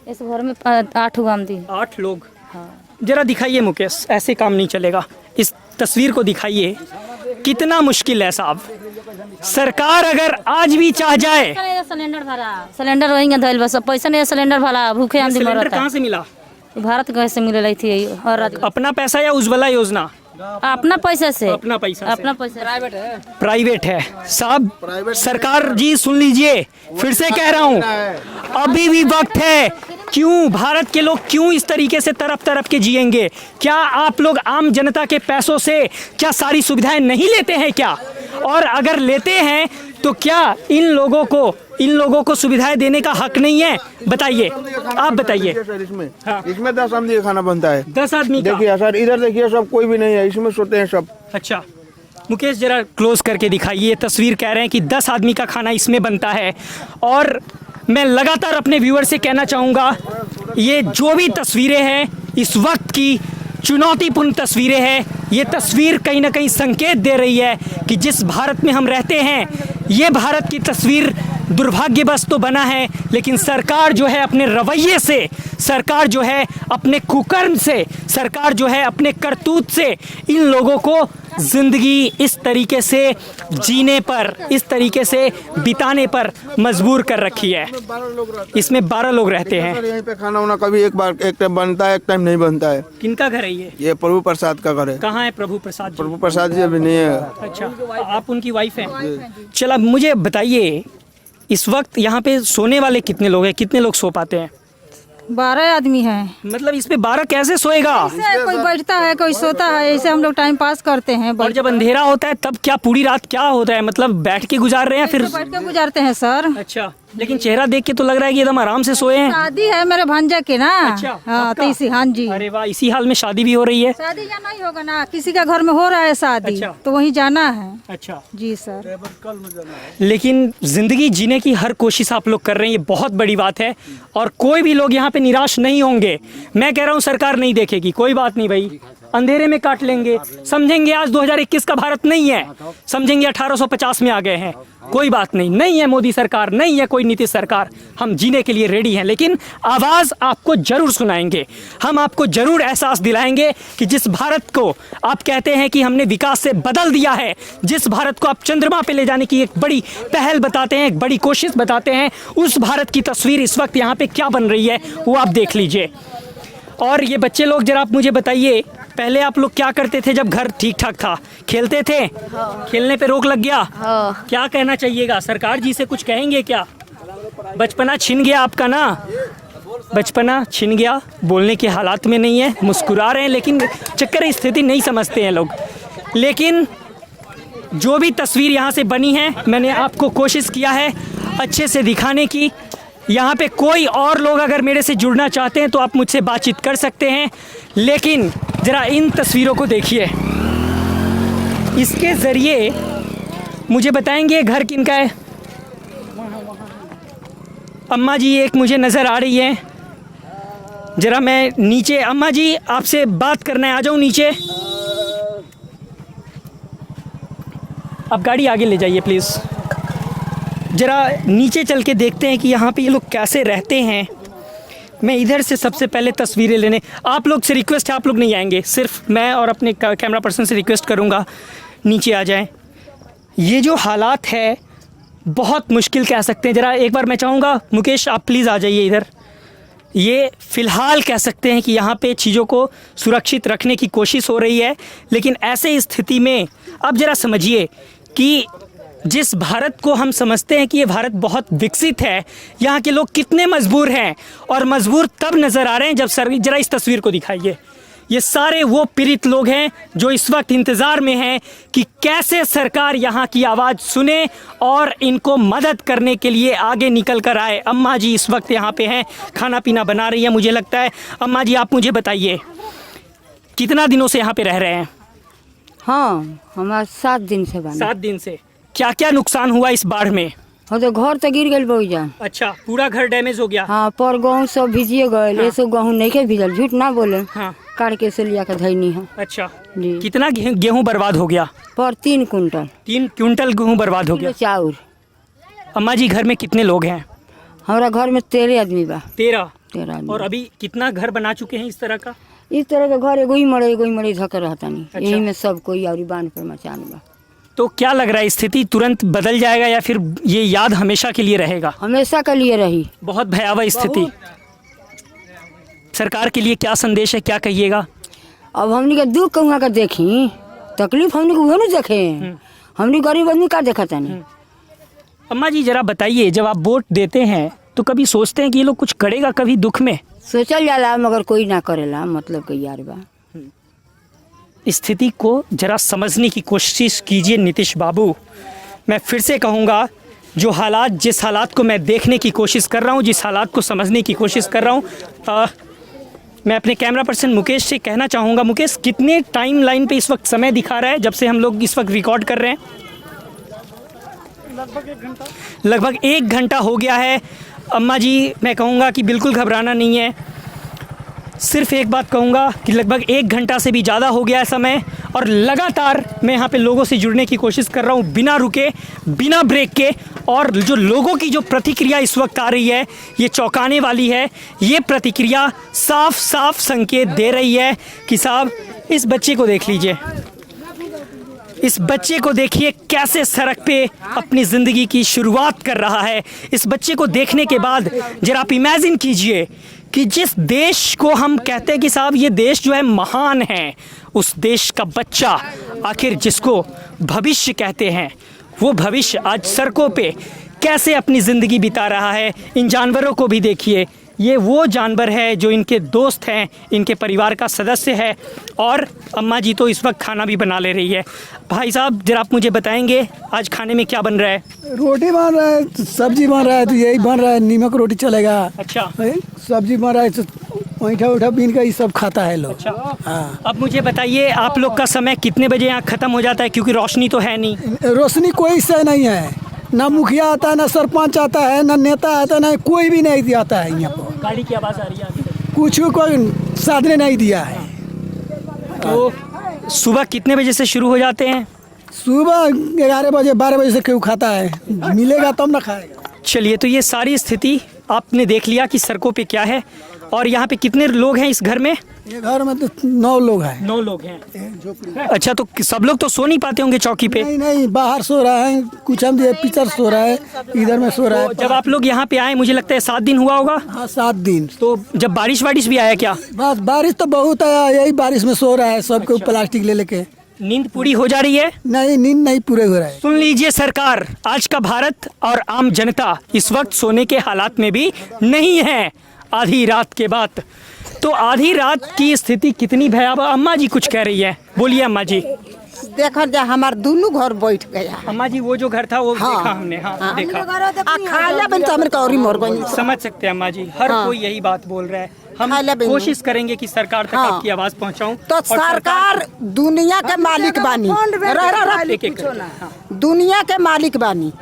इस घर में 8 आमदी। 8 लोग। हाँ। जरा दिखाइए मुकेश, ऐसे काम नहीं चलेगा, इस तस्वीर को दिखाइए। कितना मुश्किल है साहब, सरकार अगर आज भी चाह जाए। सिलेंडर भरा, सिलेंडर वहीं धैल बस, पैसा नहीं, सिलेंडर भरा, भूखे आमदी मरता। सिलेंडर कहाँ से मिला? भारत गैस से मिले रही थी। और अपना पैसा या उज्ज्वला योजना? अपना पैसा से। अपना पैसा से। अपना पैसा। प्राइवेट है। प्राइवेट है साहब। सरकार जी सुन लीजिए, फिर से कह रहा हूँ, अभी भी वक्त है। क्यों भारत के लोग क्यों इस तरीके से तरफ तरफ के जिएंगे? क्या आप लोग आम जनता के पैसों से क्या सारी सुविधाएं नहीं लेते हैं क्या? और अगर लेते हैं तो क्या इन लोगों को सुविधाएं देने का हक नहीं है? बताइए, आप बताइए। इसमें 10 आदमी का खाना बनता है। 10 आदमी का? देखिए सर, इधर देखिए, सब कोई भी नहीं है, इसमें सोते हैं सब। अच्छा मुकेश, जरा क्लोज करके दिखाइए तस्वीर। कह रहे हैं कि 10 आदमी का खाना इसमें बनता है। और मैं लगातार अपने व्यूअर से कहना चाहूँगा, ये जो भी तस्वीरें हैं इस वक्त की चुनौतीपूर्ण तस्वीरें हैं। ये तस्वीर कहीं ना कहीं संकेत दे रही है कि जिस भारत में हम रहते हैं, ये भारत की तस्वीर दुर्भाग्यवश तो बना है, लेकिन सरकार जो है अपने रवैये से, सरकार जो है अपने कुकर्म से, सरकार जो है अपने करतूत से इन लोगों को जिंदगी इस तरीके से जीने पर, इस तरीके से बिताने पर मजबूर कर रखी है। इसमें 12 लोग रहते हैं। यहीं पे खाना वाना कभी एक टाइम बनता है, एक टाइम नहीं बनता है। किनका घर है ये? ये प्रभु प्रसाद का घर है। कहाँ है प्रभु प्रसाद जी? प्रभु प्रसाद जी अभी नहीं है। अच्छा, आप उनकी वाइफ हैं? चलो मुझे बताइए, इस वक्त यहाँ पे सोने वाले कितने लोग हैं? कितने लोग सो पाते हैं? 12 आदमी हैं। मतलब इसमें 12 कैसे सोएगा? कोई बैठता है, कोई सोता है, ऐसे हम लोग टाइम पास करते हैं। और जब अंधेरा होता है तब क्या पूरी रात क्या होता है? मतलब बैठ के गुजार रहे हैं? फिर बैठ के गुजारते हैं सर। अच्छा, लेकिन चेहरा देख के तो लग रहा है कि एकदम आराम से सोए हैं। शादी है मेरे भांजा के ना। अच्छा, हाँ, तो इसी। हाँ जी। अरे वाह, इसी हाल में शादी भी हो रही है? शादी या नहीं होगा ना, किसी का घर में हो रहा है शादी। अच्छा। तो वहीं जाना है। अच्छा जी सर। लेकिन जिंदगी जीने की हर कोशिश आप लोग कर रहे हैं, ये बहुत बड़ी बात है। और कोई भी लोग यहाँ पे निराश नहीं होंगे। मैं कह रहा हूँ सरकार नहीं देखेगी, कोई बात नहीं भाई, अंधेरे में काट लेंगे, समझेंगे आज 2021 का भारत नहीं है, समझेंगे 1850 में आ गए हैं, कोई बात नहीं, नहीं है मोदी सरकार, नहीं है कोई नीतीश सरकार, हम जीने के लिए रेडी हैं। लेकिन आवाज़ आपको जरूर सुनाएंगे, हम आपको जरूर एहसास दिलाएंगे कि जिस भारत को आप कहते हैं कि हमने विकास से बदल दिया है, जिस भारत को आप चंद्रमा पे ले जाने की एक बड़ी पहल बताते हैं, एक बड़ी कोशिश बताते हैं, उस भारत की तस्वीर इस वक्त यहाँ पे क्या बन रही है वो आप देख लीजिए। और ये बच्चे लोग जरा आप मुझे बताइए, पहले आप लोग क्या करते थे जब घर ठीक ठाक था? खेलते थे? हाँ। खेलने पे रोक लग गया? हाँ। क्या कहना चाहिएगा? सरकार जी से कुछ कहेंगे क्या? बचपना छिन गया आपका ना, बचपना छिन गया, बोलने के हालात में नहीं है, मुस्कुरा रहे हैं, लेकिन चक्कर स्थिति नहीं समझते हैं लोग। लेकिन जो भी तस्वीर यहाँ से बनी है, मैंने आपको कोशिश किया है अच्छे से दिखाने की। यहाँ पे कोई और लोग अगर मेरे से जुड़ना चाहते हैं तो आप मुझसे बातचीत कर सकते हैं, लेकिन ज़रा इन तस्वीरों को देखिए, इसके ज़रिए मुझे बताएंगे घर किनका है? अम्मा जी एक मुझे नज़र आ रही है, ज़रा मैं नीचे, अम्मा जी आपसे बात करना है, आ जाऊँ नीचे? आप गाड़ी आगे ले जाइए प्लीज़। ज़रा नीचे चल के देखते हैं कि यहाँ पे ये लोग कैसे रहते हैं। मैं इधर से सबसे पहले तस्वीरें लेने, आप लोग से रिक्वेस्ट है, आप लोग नहीं आएंगे, सिर्फ मैं और अपने कैमरा पर्सन से रिक्वेस्ट करूँगा नीचे आ जाएं। ये जो हालात है बहुत मुश्किल कह सकते हैं। ज़रा एक बार मैं चाहूँगा मुकेश आप प्लीज़ आ जाइए इधर। ये फ़िलहाल कह सकते हैं कि यहाँ पे चीज़ों को सुरक्षित रखने की कोशिश हो रही है, लेकिन ऐसे स्थिति में अब ज़रा समझिए कि जिस भारत को हम समझते हैं कि ये भारत बहुत विकसित है, यहाँ के लोग कितने मजबूर हैं, और मजबूर तब नज़र आ रहे हैं जब ज़रा इस तस्वीर को दिखाइए। ये सारे वो पीड़ित लोग हैं जो इस वक्त इंतज़ार में हैं कि कैसे सरकार यहाँ की आवाज़ सुने और इनको मदद करने के लिए आगे निकल कर आए। अम्मा जी इस वक्त यहाँ पे हैं, खाना पीना बना रही है मुझे लगता है। अम्मा जी आप मुझे बताइए कितना दिनों से यहाँ पे रह रहे हैं? हाँ हमारा 7 दिन से बना। 7 दिन से क्या क्या नुकसान हुआ इस बाढ़ में? हाँ तो घर तो गिर गई बहु जान। अच्छा, पूरा घर डैमेज हो गया? हाँ, पर गेहूँ सब भिजिए गए। हाँ। ये सब गेहूँ नहीं के भिजल, झूठ ना बोले। हाँ। काट के से लिया के धैनी है। अच्छा जी। कितना गेहूँ बर्बाद हो गया? पर 3 कुंटल। 3 क्विंटल गेहूँ बर्बाद हो गया। चाउर। अम्मा जी घर में कितने लोग हैं? हमारा घर में 13 आदमी बा। 13 आदमी। और अभी कितना घर बना चुके हैं इस तरह का? इस तरह का घर एगो ही मरे धकर रहता नहीं। अच्छा। यही में सब कोई और बांध पर मचान बा। तो क्या लग रहा है स्थिति तुरंत बदल जाएगा या फिर ये याद हमेशा के लिए रहेगा? हमेशा के लिए रही। बहुत भयावह स्थिति। सरकार के लिए क्या संदेश है, क्या कहिएगा? अब हमने का दुख कहूँ का देखी, तकलीफ हमने को नहीं देखे। हमने गरीब आदमी का देखा था नहीं। अम्मा जी जरा बताइए, जब आप वोट देते हैं तो कभी सोचते हैं कि ये लोग कुछ करेगा कभी दुख में? सोचल जाला मगर कोई ना करेला, मतलब कि यार बा। स्थिति को जरा समझने की कोशिश कीजिए नीतीश बाबू। मैं फिर से कहूँगा, जिस हालात को मैं देखने की कोशिश कर रहा हूँ, जिस हालात को समझने की कोशिश कर रहा हूँ, मैं अपने कैमरा पर्सन मुकेश से कहना चाहूँगा, मुकेश कितने टाइम लाइन पे इस वक्त समय दिखा रहा है जब से हम लोग इस वक्त रिकॉर्ड कर रहे हैं? लगभग 1 घंटा हो गया है। अम्मा जी मैं कहूँगा कि बिल्कुल घबराना नहीं है। सिर्फ एक बात कहूँगा कि लगभग 1 घंटा से भी ज़्यादा हो गया है समय, और लगातार मैं यहाँ पे लोगों से जुड़ने की कोशिश कर रहा हूँ बिना रुके, बिना ब्रेक के। और जो लोगों की जो प्रतिक्रिया इस वक्त आ रही है ये चौंकाने वाली है। ये प्रतिक्रिया साफ साफ संकेत दे रही है कि साहब इस बच्चे को देख लीजिए, इस बच्चे को देखिए कैसे सड़क पे अपनी ज़िंदगी की शुरुआत कर रहा है। इस बच्चे को देखने के बाद जरा आप इमेजिन कीजिए कि जिस देश को हम कहते हैं कि साहब ये देश जो है महान है, उस देश का बच्चा आखिर जिसको भविष्य कहते हैं, वो भविष्य आज सड़कों पे कैसे अपनी ज़िंदगी बिता रहा है। इन जानवरों को भी देखिए, ये वो जानवर है जो इनके दोस्त हैं, इनके परिवार का सदस्य है। और अम्मा जी तो इस वक्त खाना भी बना ले रही है। भाई साहब जरा आप मुझे बताएंगे आज खाने में क्या बन रहा है? रोटी बन रहा है, सब्जी बन रहा है, तो यही बन रहा है, नीमक रोटी चलेगा। अच्छा। सब्जी बन रहा है, तो ईंटा बीन का ये सब खाता है लोग। अच्छा। हाँ। अब मुझे बताइए आप लोग का समय कितने बजे यहाँ ख़त्म हो जाता है, क्योंकि रोशनी तो है नहीं? रोशनी कोई से नहीं है, ना मुखिया आता है, ना सरपंच आता है, ना नेता आता है, ना कोई भी नहीं आता है यहाँ पर। गाड़ी की आवाज़ आ रही है? कुछ कोई साधन नहीं दिया है। तो सुबह कितने बजे से शुरू हो जाते हैं? सुबह 11 बजे 12 बजे से क्यों खाता है, मिलेगा तब ना खाएगा। चलिए, तो ये सारी स्थिति आपने देख लिया कि सड़कों पे क्या है। और यहाँ पे कितने लोग हैं इस घर में? ये घर में तो 9 लोग हैं। 9 लोग हैं। अच्छा, तो सब लोग तो सो नहीं पाते होंगे चौकी पे? नहीं, बाहर सो रहा है, कुछ हम पीछे सो रहा है, इधर में सो रहा है। जब आप लोग यहाँ पे आए मुझे लगता है 7 दिन हुआ होगा? हाँ 7 दिन। तो जब बारिश भी आया क्या? बस बारिश तो बहुत आया, यही बारिश में सो रहा है सबको। अच्छा। प्लास्टिक ले लेके। नींद पूरी हो जा रही है? नहीं, नींद नहीं पूरे हो रहा है। सुन लीजिए सरकार, आज का भारत और आम जनता इस वक्त सोने के हालात में भी नहीं है आधी रात के बाद। तो आधी रात की स्थिति कितनी भयावह। अम्मा जी कुछ कह रही है, बोलिए अम्मा जी। देखा जा हमार दोनों घर बैठ गया। अम्मा जी वो जो घर था वो देखा हमने। हाँ, देखा। खाला बन तो हमरे और मर गई। समझ सकते हैं अम्मा जी, हर कोई यही बात बोल रहा है। हम कोशिश करेंगे कि सरकार तक आपकी आवाज पहुंचाऊं। तो सरकार दुनिया के मालिक बानी, दुनिया के मालिक बानी,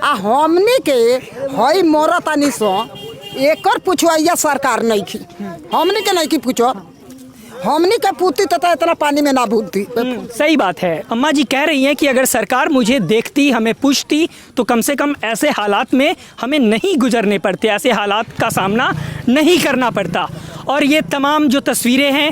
आ हमनी के हई मरतानी सो एकर पूछो या सरकार नहीं की, हमनी के नहीं की पूछो। हमनी के पूती तथा इतना पानी में ना भूलती। सही बात है। अम्मा जी कह रही हैं कि अगर सरकार मुझे देखती, हमें पूछती, तो कम से कम ऐसे हालात में हमें नहीं गुजरने पड़ते, ऐसे हालात का सामना नहीं करना पड़ता। और ये तमाम जो तस्वीरें हैं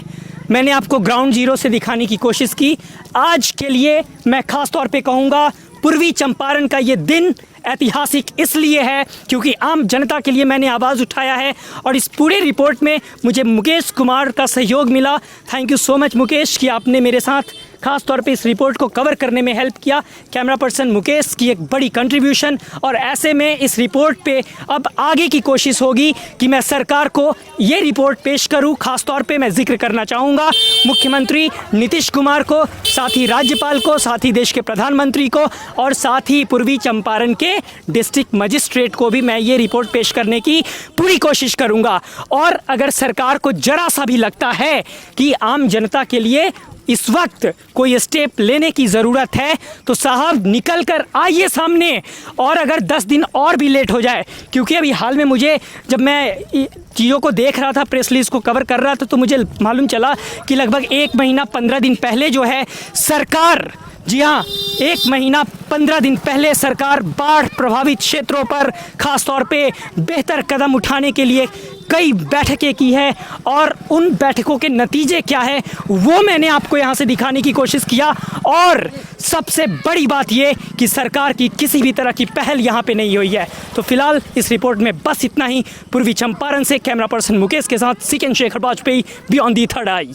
मैंने आपको ग्राउंड जीरो से दिखाने की कोशिश की। आज के लिए मैं ख़ास तौर पे कहूँगा पूर्वी चंपारण का ये दिन ऐतिहासिक इसलिए है क्योंकि आम जनता के लिए मैंने आवाज़ उठाया है और इस पूरे रिपोर्ट में मुझे मुकेश कुमार का सहयोग मिला। Thank you so much Mukesh कि आपने मेरे साथ खास तौर पे इस रिपोर्ट को कवर करने में हेल्प किया। कैमरा पर्सन मुकेश की एक बड़ी कंट्रीब्यूशन, और ऐसे में इस रिपोर्ट पे अब आगे की कोशिश होगी कि मैं सरकार को ये रिपोर्ट पेश करूं। खास तौर पे मैं जिक्र करना चाहूँगा मुख्यमंत्री नीतीश कुमार को, साथ ही राज्यपाल को, साथ ही देश के प्रधानमंत्री को, और साथ ही पूर्वी चंपारण के डिस्ट्रिक्ट मजिस्ट्रेट को भी मैं ये रिपोर्ट पेश करने की पूरी कोशिश करूँगा। और अगर सरकार को जरा सा भी लगता है कि आम जनता के लिए इस वक्त कोई स्टेप लेने की ज़रूरत है तो साहब निकल कर आइए सामने। और अगर 10 दिन और भी लेट हो जाए, क्योंकि अभी हाल में मुझे जब मैं चीज़ों को देख रहा था, प्रेस रिलीज को कवर कर रहा था, तो मुझे मालूम चला कि लगभग 1 महीना 15 दिन पहले जो है सरकार, जी हाँ 1 महीना 15 दिन पहले सरकार बाढ़ प्रभावित क्षेत्रों पर खास तौर पे बेहतर कदम उठाने के लिए कई बैठकें की है। और उन बैठकों के नतीजे क्या है वो मैंने आपको यहाँ से दिखाने की कोशिश किया। और सबसे बड़ी बात ये कि सरकार की किसी भी तरह की पहल यहाँ पे नहीं हुई है। तो फिलहाल इस रिपोर्ट में बस इतना ही। पूर्वी चंपारण से कैमरा पर्सन मुकेश के साथ Sikandar Shekhar Vajpayee, beyond the third I.